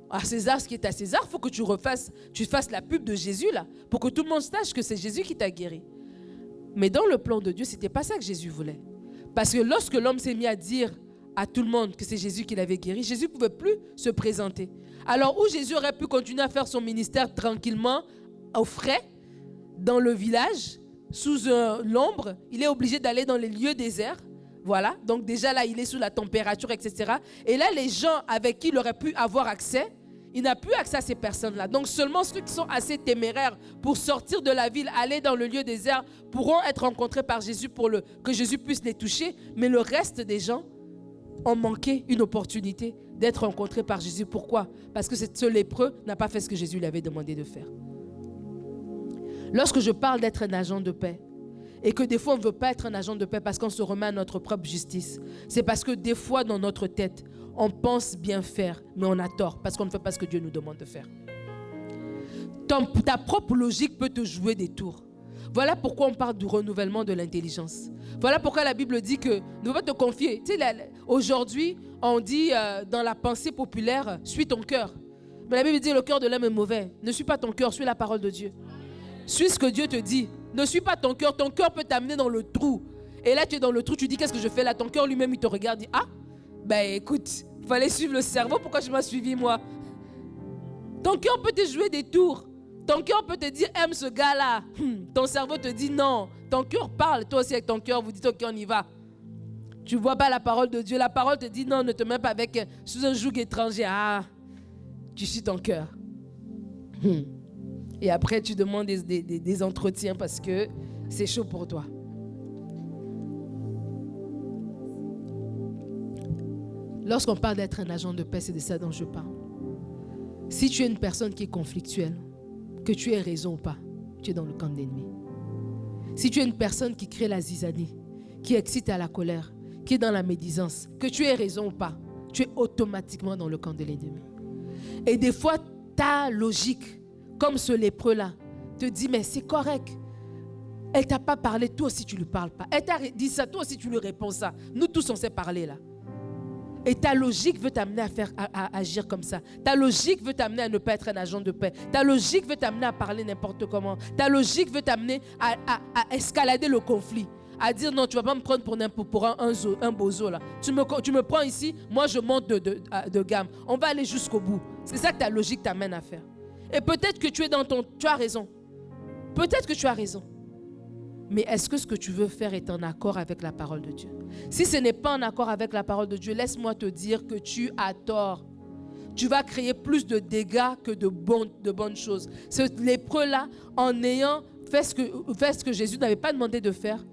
à César ce qui est à César, il faut que tu fasses la pub de Jésus là, pour que tout le monde sache que c'est Jésus qui t'a guéri. Mais dans le plan de Dieu, ce n'était pas ça que Jésus voulait. Parce que lorsque l'homme s'est mis à dire à tout le monde que c'est Jésus qui l'avait guéri, Jésus ne pouvait plus se présenter. Alors où Jésus aurait pu continuer à faire son ministère tranquillement, au frais, dans le village, sous l'ombre, il est obligé d'aller dans les lieux déserts. Voilà, donc déjà là, il est sous la température, etc. Et là, les gens avec qui il aurait pu avoir accès, il n'a plus accès à ces personnes-là. Donc seulement ceux qui sont assez téméraires pour sortir de la ville, aller dans le lieu désert, pourront être rencontrés par Jésus pour que Jésus puisse les toucher. Mais le reste des gens ont manqué une opportunité d'être rencontrés par Jésus. Pourquoi? Parce que ce lépreux n'a pas fait ce que Jésus lui avait demandé de faire. Lorsque je parle d'être un agent de paix, et que des fois on ne veut pas être un agent de paix parce qu'on se remet à notre propre justice, c'est parce que des fois dans notre tête, on pense bien faire, mais on a tort parce qu'on ne fait pas ce que Dieu nous demande de faire. Ta propre logique peut te jouer des tours. Voilà pourquoi on parle du renouvellement de l'intelligence. Voilà pourquoi la Bible dit que ne va te confier. Tu sais, aujourd'hui, on dit dans la pensée populaire, suis ton cœur. Mais la Bible dit le cœur de l'homme est mauvais. Ne suis pas ton cœur, suis la parole de Dieu. Suis ce que Dieu te dit. Ne suis pas ton cœur. Ton cœur peut t'amener dans le trou. Et là, tu es dans le trou, tu dis qu'est-ce que je fais là? Ton cœur lui-même, il te regarde, il dit, ah, ben écoute, il fallait suivre le cerveau, pourquoi tu m'as suivi moi? Ton cœur peut te jouer des tours. Ton cœur peut te dire, aime ce gars-là. Ton cerveau te dit non. Ton cœur parle, toi aussi avec ton cœur, vous dites, ok, on y va. Tu ne vois pas la parole de Dieu. La parole te dit, non, ne te mets pas sous un joug étranger. Ah, tu suis ton cœur. Et après, tu demandes des entretiens parce que c'est chaud pour toi. Lorsqu'on parle d'être un agent de paix, c'est de ça dont je parle. Si tu es une personne qui est conflictuelle, que tu aies raison ou pas, tu es dans le camp de l'ennemi. Si tu es une personne qui crée la zizanie, qui excite à la colère, qui est dans la médisance, que tu aies raison ou pas, tu es automatiquement dans le camp de l'ennemi. Et des fois, ta logique, comme ce lépreux-là, te dit, mais c'est correct. Elle t'a pas parlé, toi aussi tu ne lui parles pas. Elle t'a dit ça, toi aussi tu lui réponds ça. Nous tous on s'est parlé là. Et ta logique veut t'amener à agir comme ça. Ta logique veut t'amener à ne pas être un agent de paix. Ta logique veut t'amener à parler n'importe comment. Ta logique veut t'amener à escalader le conflit. À dire non, tu ne vas pas me prendre pour un bozo là. Tu me prends ici, moi je monte de gamme. On va aller jusqu'au bout. C'est ça que ta logique t'amène à faire. Et peut-être que tu as raison. Peut-être que tu as raison. Mais est-ce que ce que tu veux faire est en accord avec la parole de Dieu? Si ce n'est pas en accord avec la parole de Dieu, laisse-moi te dire que tu as tort. Tu vas créer plus de dégâts que de bonnes choses. Ce lépreux-là, en ayant fait ce que Jésus n'avait pas demandé de faire,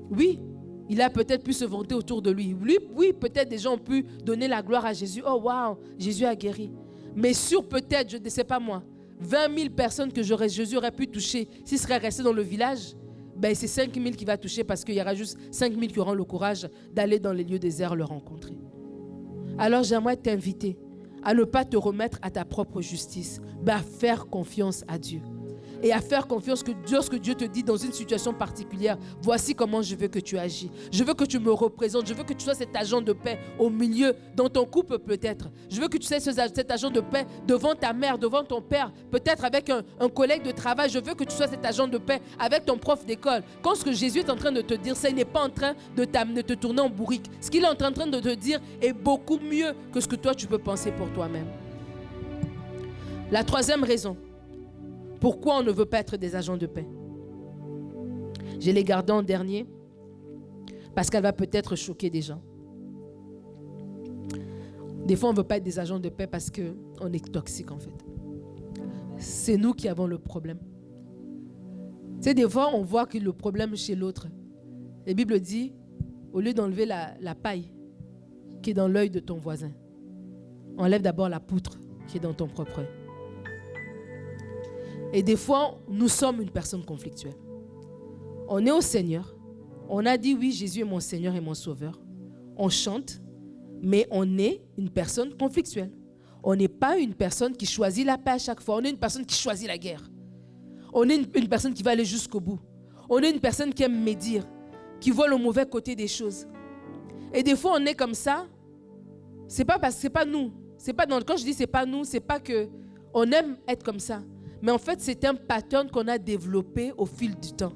oui, il a peut-être pu se vanter autour de lui. Oui, peut-être des gens ont pu donner la gloire à Jésus. Oh, waouh, Jésus a guéri. Mais sur peut-être, je ne sais pas moi, 20 000 personnes que Jésus aurait pu toucher s'il serait resté dans le village, ben c'est 5 000 qui va toucher parce qu'il y aura juste 5 000 qui auront le courage d'aller dans les lieux déserts le rencontrer. Alors j'aimerais t'inviter à ne pas te remettre à ta propre justice, mais à faire confiance à Dieu. Et à faire confiance que lorsque Dieu te dit dans une situation particulière, voici comment je veux que tu agis. Je veux que tu me représentes. Je veux que tu sois cet agent de paix au milieu, dans ton couple peut-être. Je veux que tu sois cet agent de paix devant ta mère, devant ton père, peut-être avec un collègue de travail. Je veux que tu sois cet agent de paix avec ton prof d'école. Quand ce que Jésus est en train de te dire, ça, il n'est pas en train de te tourner en bourrique. Ce qu'il est en train de te dire est beaucoup mieux que ce que toi tu peux penser pour toi-même. La troisième raison. Pourquoi on ne veut pas être des agents de paix? Je l'ai gardée en dernier parce qu'elle va peut-être choquer des gens. Des fois, on ne veut pas être des agents de paix parce qu'on est toxique en fait. C'est nous qui avons le problème. Tu sais, des fois, on voit que le problème chez l'autre. La Bible dit, au lieu d'enlever la paille qui est dans l'œil de ton voisin, enlève d'abord la poutre qui est dans ton propre œil. Et des fois, nous sommes une personne conflictuelle. On est au Seigneur. On a dit, oui, Jésus est mon Seigneur et mon Sauveur. On chante, mais on est une personne conflictuelle. On n'est pas une personne qui choisit la paix à chaque fois. On est une personne qui choisit la guerre. On est une personne qui va aller jusqu'au bout. On est une personne qui aime médire, qui voit le mauvais côté des choses. Et des fois, on est comme ça. C'est pas parce que c'est pas nous. Quand je dis c'est pas nous, c'est pas que on aime être comme ça. Mais en fait, c'est un pattern qu'on a développé au fil du temps.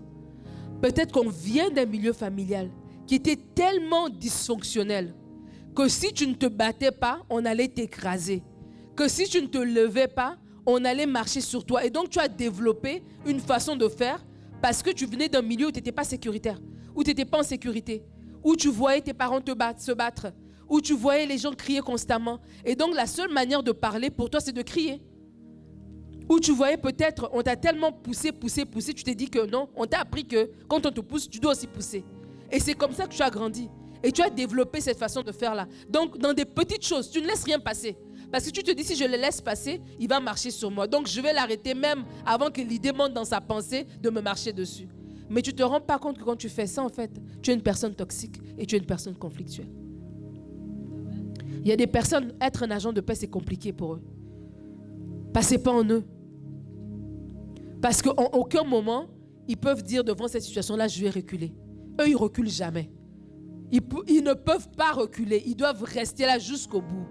Peut-être qu'on vient d'un milieu familial qui était tellement dysfonctionnel que si tu ne te battais pas, on allait t'écraser. Que si tu ne te levais pas, on allait marcher sur toi. Et donc, tu as développé une façon de faire parce que tu venais d'un milieu où tu n'étais pas sécuritaire, où tu n'étais pas en sécurité, où tu voyais tes parents se battre, où tu voyais les gens crier constamment. Et donc, la seule manière de parler pour toi, c'est de crier. Où tu voyais peut-être, on t'a tellement poussé, tu t'es dit que non, on t'a appris que quand on te pousse, tu dois aussi pousser. Et c'est comme ça que tu as grandi. Et tu as développé cette façon de faire là. Donc, dans des petites choses, tu ne laisses rien passer. Parce que tu te dis, si je le laisse passer, il va marcher sur moi. Donc, je vais l'arrêter même avant que l'idée monte dans sa pensée de me marcher dessus. Mais tu ne te rends pas compte que quand tu fais ça, en fait, tu es une personne toxique et tu es une personne conflictuelle. Il y a des personnes, être un agent de paix, c'est compliqué pour eux. Parce que ce n'est pas en eux. Parce qu'en aucun moment, ils peuvent dire devant cette situation-là, je vais reculer. Eux, ils ne reculent jamais. Ils ne peuvent pas reculer. Ils doivent rester là jusqu'au bout.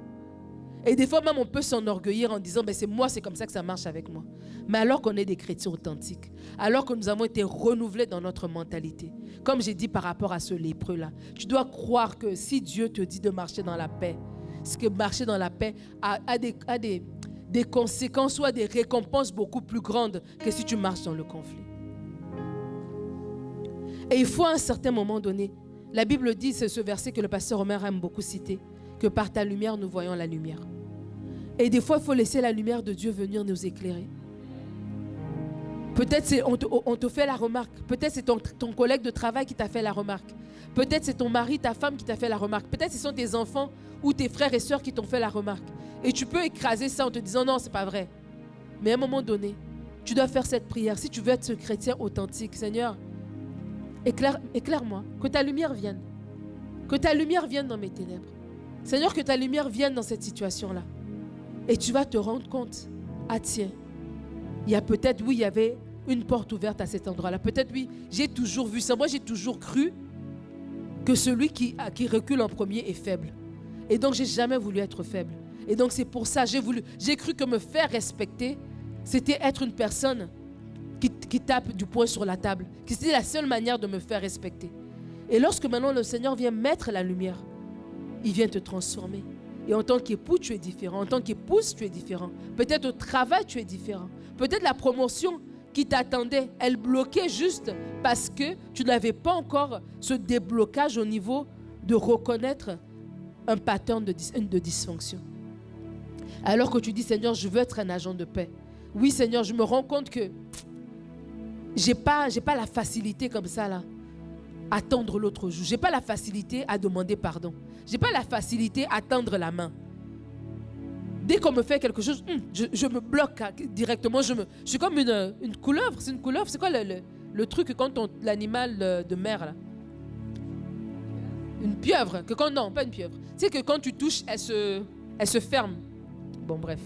Et des fois même, on peut s'enorgueillir en disant, c'est comme ça que ça marche avec moi. Mais alors qu'on est des chrétiens authentiques, alors que nous avons été renouvelés dans notre mentalité, comme j'ai dit par rapport à ce lépreux-là, tu dois croire que si Dieu te dit de marcher dans la paix, c'est que marcher dans la paix a des conséquences ou à des récompenses beaucoup plus grandes que si tu marches dans le conflit. Et il faut à un certain moment donné, la Bible dit, c'est ce verset que le pasteur Omer aime beaucoup citer, que par ta lumière nous voyons la lumière. Et des fois, il faut laisser la lumière de Dieu venir nous éclairer. Peut-être on te fait la remarque, peut-être c'est ton collègue de travail qui t'a fait la remarque, peut-être c'est ton mari, ta femme qui t'a fait la remarque, peut-être ce sont tes enfants ou tes frères et sœurs qui t'ont fait la remarque. Et tu peux écraser ça en te disant non, c'est pas vrai. Mais à un moment donné, tu dois faire cette prière. Si tu veux être ce chrétien authentique, Seigneur, éclaire-moi, que ta lumière vienne. Que ta lumière vienne dans mes ténèbres. Seigneur, que ta lumière vienne dans cette situation-là. Et tu vas te rendre compte, ah tiens, il y a peut-être, oui, il y avait une porte ouverte à cet endroit-là. Peut-être, oui, j'ai toujours vu ça. Moi, j'ai toujours cru que celui qui recule en premier est faible. Et donc, j'ai jamais voulu être faible. Et donc, c'est pour ça, j'ai cru que me faire respecter, c'était être une personne qui tape du poing sur la table. Que c'était la seule manière de me faire respecter. Et lorsque maintenant le Seigneur vient mettre la lumière, il vient te transformer. Et en tant qu'époux, tu es différent. En tant qu'épouse, tu es différent. Peut-être au travail, tu es différent. Peut-être la promotion qui t'attendait, elle bloquait juste parce que tu n'avais pas encore ce déblocage au niveau de reconnaître un pattern de dysfonction. Alors que tu dis, Seigneur, je veux être un agent de paix. Oui, Seigneur, je me rends compte que j'ai pas la facilité comme ça là à tendre l'autre joue. J'ai pas la facilité à demander pardon. J'ai pas la facilité à tendre la main. Dès qu'on me fait quelque chose, je me bloque directement. Je suis comme une couleuvre. C'est une couleuvre. C'est quoi le truc quand l'animal de mer là? Une pieuvre. Non, pas une pieuvre. Tu sais que quand tu touches, elle se ferme. Bon, bref.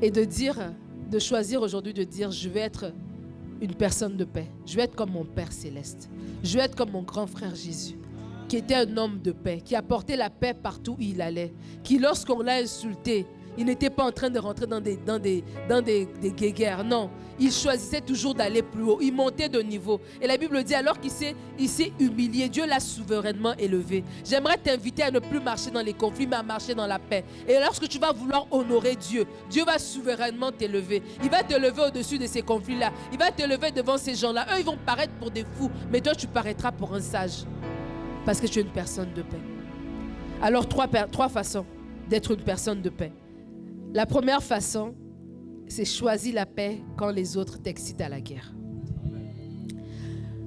Et de choisir aujourd'hui de dire, je vais être une personne de paix. Je vais être comme mon Père céleste. Je vais être comme mon grand frère Jésus, qui était un homme de paix, qui apportait la paix partout où il allait, qui lorsqu'on l'a insulté, il n'était pas en train de rentrer dans des guéguerres. Non, il choisissait toujours d'aller plus haut. Il montait de niveau. Et la Bible dit, alors qu'il s'est humilié, Dieu l'a souverainement élevé. J'aimerais t'inviter à ne plus marcher dans les conflits, mais à marcher dans la paix. Et lorsque tu vas vouloir honorer Dieu, Dieu va souverainement t'élever. Il va t'élever au-dessus de ces conflits-là. Il va t'élever devant ces gens-là. Eux, ils vont paraître pour des fous, mais toi, tu paraîtras pour un sage. Parce que tu es une personne de paix. Alors, trois façons d'être une personne de paix. La première façon, c'est choisir la paix quand les autres t'excitent à la guerre.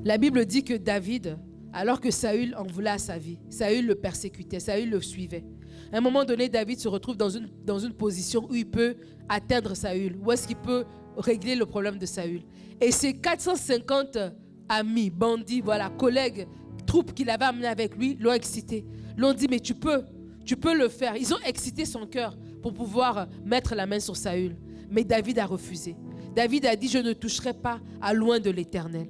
La Bible dit que David, alors que Saül en voulait à sa vie, Saül le persécutait, Saül le suivait. À un moment donné, David se retrouve dans une position où il peut atteindre Saül, où est-ce qu'il peut régler le problème de Saül. Et ses 450 amis, bandits, collègues, troupes qu'il avait amenés avec lui, l'ont excité. L'ont dit, mais tu peux le faire. Ils ont excité son cœur pour pouvoir mettre la main sur Saül. Mais David a refusé. David a dit, je ne toucherai pas à loin de l'Éternel.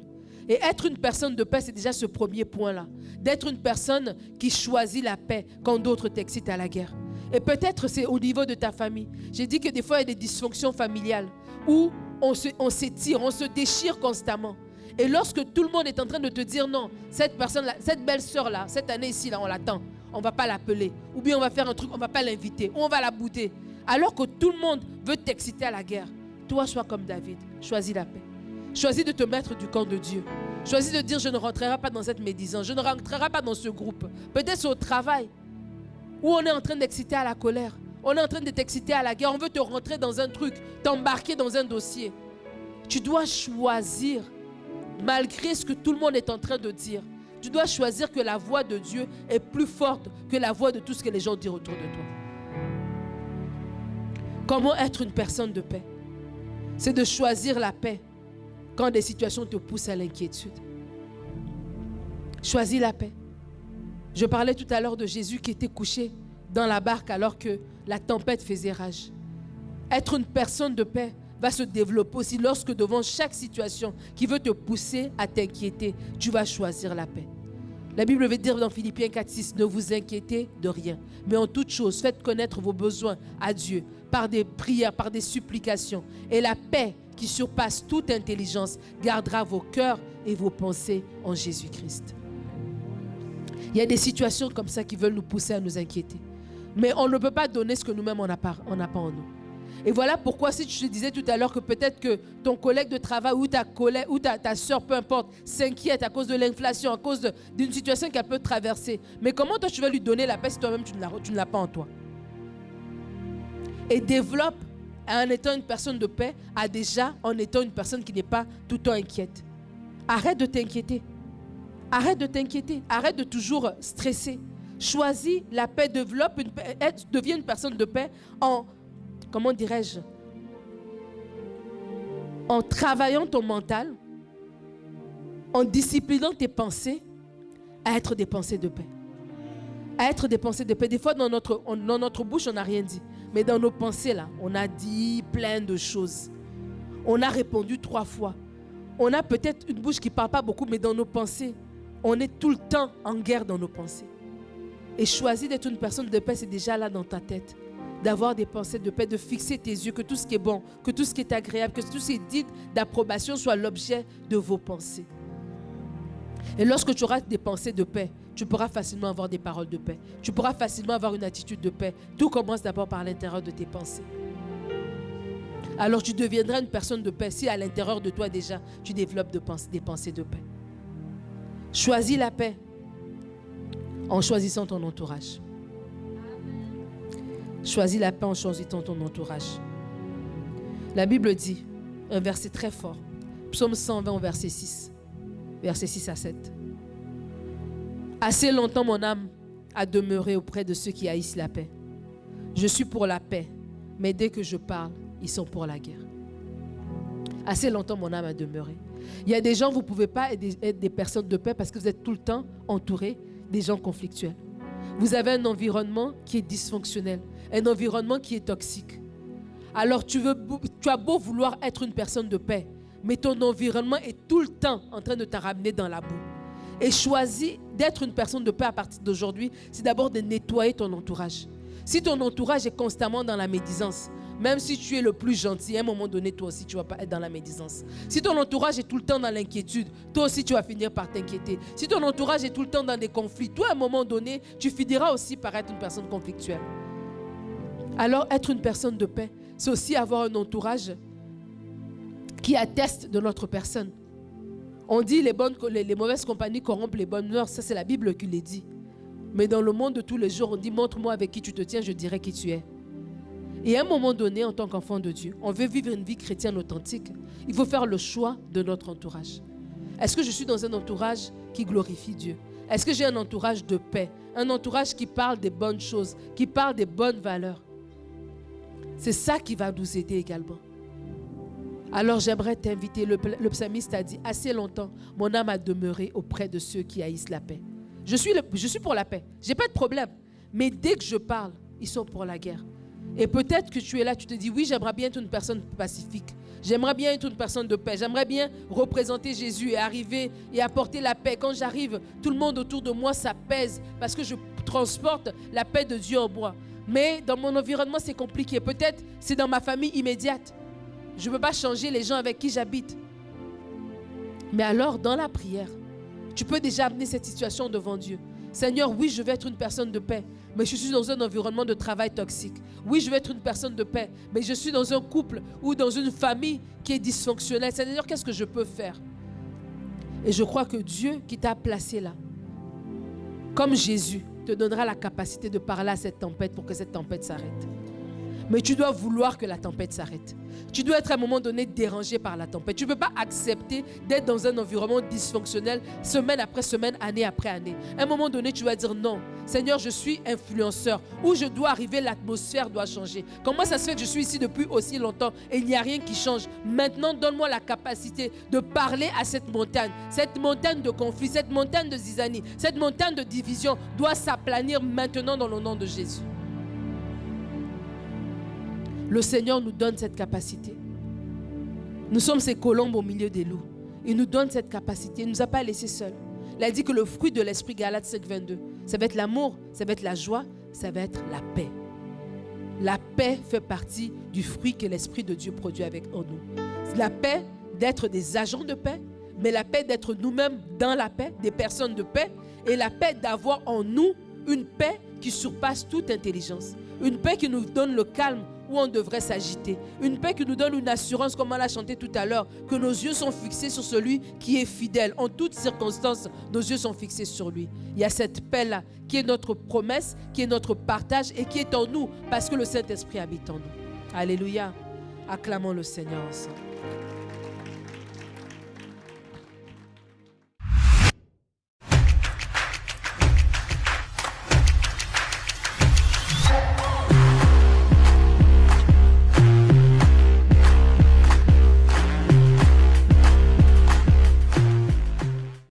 Et être une personne de paix, c'est déjà ce premier point-là. D'être une personne qui choisit la paix quand d'autres t'excitent à la guerre. Et peut-être c'est au niveau de ta famille. J'ai dit que des fois, il y a des dysfonctions familiales où on s'étire, on se déchire constamment. Et lorsque tout le monde est en train de te dire non, cette personne-là, cette belle-sœur-là, cette année ici, là, on l'attend. On ne va pas l'appeler. Ou bien on va faire un truc, on ne va pas l'inviter. Ou on va la bouder. Alors que tout le monde veut t'exciter à la guerre. Toi, sois comme David. Choisis la paix. Choisis de te mettre du camp de Dieu. Choisis de dire, je ne rentrerai pas dans cette médisance. Je ne rentrerai pas dans ce groupe. Peut-être c'est au travail où on est en train d'exciter à la colère. On est en train de t'exciter à la guerre. On veut te rentrer dans un truc, t'embarquer dans un dossier. Tu dois choisir, malgré ce que tout le monde est en train de dire. Tu dois choisir que la voix de Dieu est plus forte que la voix de tout ce que les gens disent autour de toi. Comment être une personne de paix? C'est de choisir la paix quand des situations te poussent à l'inquiétude. Choisis la paix. Je parlais tout à l'heure de Jésus qui était couché dans la barque alors que la tempête faisait rage. Être une personne de paix va se développer aussi lorsque devant chaque situation qui veut te pousser à t'inquiéter, tu vas choisir la paix. La Bible veut dire dans Philippiens 4,6, ne vous inquiétez de rien, mais en toute chose, faites connaître vos besoins à Dieu par des prières, par des supplications. Et la paix qui surpasse toute intelligence gardera vos cœurs et vos pensées en Jésus-Christ. Il y a des situations comme ça qui veulent nous pousser à nous inquiéter. Mais on ne peut pas donner ce que nous-mêmes on n'a pas en nous. Et voilà pourquoi, si tu te disais tout à l'heure que peut-être que ton collègue de travail ou ta soeur, peu importe, s'inquiète à cause de l'inflation, à cause d'une situation qu'elle peut traverser. Mais comment toi tu vas lui donner la paix si toi-même tu ne l'as pas en toi? Et développe, en étant une personne de paix, en étant une personne qui n'est pas tout le temps inquiète. Arrête de t'inquiéter. Arrête de t'inquiéter. Arrête de toujours stresser. Choisis la paix, deviens une personne de paix en travaillant ton mental, en disciplinant tes pensées à être des pensées de paix. À être des pensées de paix. Des fois, dans notre bouche, on n'a rien dit. Mais dans nos pensées, là, on a dit plein de choses. On a répondu 3 fois. On a peut-être une bouche qui ne parle pas beaucoup, mais dans nos pensées, on est tout le temps en guerre dans nos pensées. Et choisir d'être une personne de paix, c'est déjà là dans ta tête. D'avoir des pensées de paix, de fixer tes yeux, que tout ce qui est bon, que tout ce qui est agréable, que tout ce qui est dit d'approbation soit l'objet de vos pensées. Et lorsque tu auras des pensées de paix, tu pourras facilement avoir des paroles de paix. Tu pourras facilement avoir une attitude de paix. Tout commence d'abord par l'intérieur de tes pensées. alors tu deviendras une personne de paix si à l'intérieur de toi déjà, tu développes des pensées de paix. Choisis la paix en choisissant ton entourage. Choisis la paix en choisissant ton entourage. La Bible dit, un verset très fort, Psaume 120, verset 6 à 7. Assez longtemps mon âme a demeuré auprès de ceux qui haïssent la paix. Je suis pour la paix, mais dès que je parle, ils sont pour la guerre. Assez longtemps mon âme a demeuré. Il y a des gens, vous ne pouvez pas être des personnes de paix parce que vous êtes tout le temps entourés des gens conflictuels. Vous avez un environnement qui est dysfonctionnel, un environnement qui est toxique. Alors tu as beau vouloir être une personne de paix, mais ton environnement est tout le temps en train de te ramener dans la boue. Et choisis d'être une personne de paix à partir d'aujourd'hui, c'est d'abord de nettoyer ton entourage. Si ton entourage est constamment dans la médisance, même si tu es le plus gentil, à un moment donné, toi aussi, tu ne vas pas être dans la médisance. Si ton entourage est tout le temps dans l'inquiétude, toi aussi, tu vas finir par t'inquiéter. Si ton entourage est tout le temps dans des conflits, toi, à un moment donné, tu finiras aussi par être une personne conflictuelle. Alors, être une personne de paix, c'est aussi avoir un entourage qui atteste de notre personne. On dit les mauvaises compagnies corrompent les bonnes mœurs, ça c'est la Bible qui le dit. Mais dans le monde de tous les jours, on dit montre-moi avec qui tu te tiens, je dirai qui tu es. Et à un moment donné, en tant qu'enfant de Dieu, on veut vivre une vie chrétienne authentique. Il faut faire le choix de notre entourage. Est-ce que je suis dans un entourage qui glorifie Dieu? Est-ce que j'ai un entourage de paix? Un entourage qui parle des bonnes choses, qui parle des bonnes valeurs? C'est ça qui va nous aider également. Alors j'aimerais t'inviter, le psalmiste a dit, assez longtemps, mon âme a demeuré auprès de ceux qui haïssent la paix. Je suis pour la paix, je n'ai pas de problème. Mais dès que je parle, ils sont pour la guerre. Et peut-être que tu es là, tu te dis, oui, j'aimerais bien être une personne pacifique. J'aimerais bien être une personne de paix. J'aimerais bien représenter Jésus et arriver et apporter la paix. Quand j'arrive, tout le monde autour de moi s'apaise parce que je transporte la paix de Dieu en moi. Mais dans mon environnement, c'est compliqué. Peut-être c'est dans ma famille immédiate. Je ne peux pas changer les gens avec qui j'habite. Mais alors, dans la prière, tu peux déjà amener cette situation devant Dieu. Seigneur, oui, je vais être une personne de paix, mais je suis dans un environnement de travail toxique. Oui, je vais être une personne de paix, mais je suis dans un couple ou dans une famille qui est dysfonctionnelle. Seigneur, qu'est-ce que je peux faire? Et je crois que Dieu qui t'a placé là, comme Jésus, te donnera la capacité de parler à cette tempête pour que cette tempête s'arrête. Mais tu dois vouloir que la tempête s'arrête. Tu dois être à un moment donné dérangé par la tempête. Tu ne peux pas accepter d'être dans un environnement dysfonctionnel semaine après semaine, année après année. À un moment donné, tu dois dire non. Seigneur, je suis influenceur. Où je dois arriver, l'atmosphère doit changer. Comment ça se fait que je suis ici depuis aussi longtemps et il n'y a rien qui change? Maintenant, donne-moi la capacité de parler à cette montagne de conflit, cette montagne de zizanie, cette montagne de division doit s'aplanir maintenant dans le nom de Jésus. Le Seigneur nous donne cette capacité. Nous sommes ces colombes au milieu des loups. Il nous donne cette capacité. Il ne nous a pas laissés seuls. Il a dit que le fruit de l'esprit, Galates 5:22, ça va être l'amour, ça va être la joie, ça va être la paix. La paix fait partie du fruit que l'Esprit de Dieu produit en nous. La paix d'être des agents de paix, mais la paix d'être nous-mêmes dans la paix, des personnes de paix, et la paix d'avoir en nous une paix qui surpasse toute intelligence. Une paix qui nous donne le calme où on devrait s'agiter. Une paix qui nous donne une assurance, comme on l'a chanté tout à l'heure, que nos yeux sont fixés sur celui qui est fidèle. En toutes circonstances, nos yeux sont fixés sur lui. Il y a cette paix-là qui est notre promesse, qui est notre partage et qui est en nous parce que le Saint-Esprit habite en nous. Alléluia. Acclamons le Seigneur ensemble.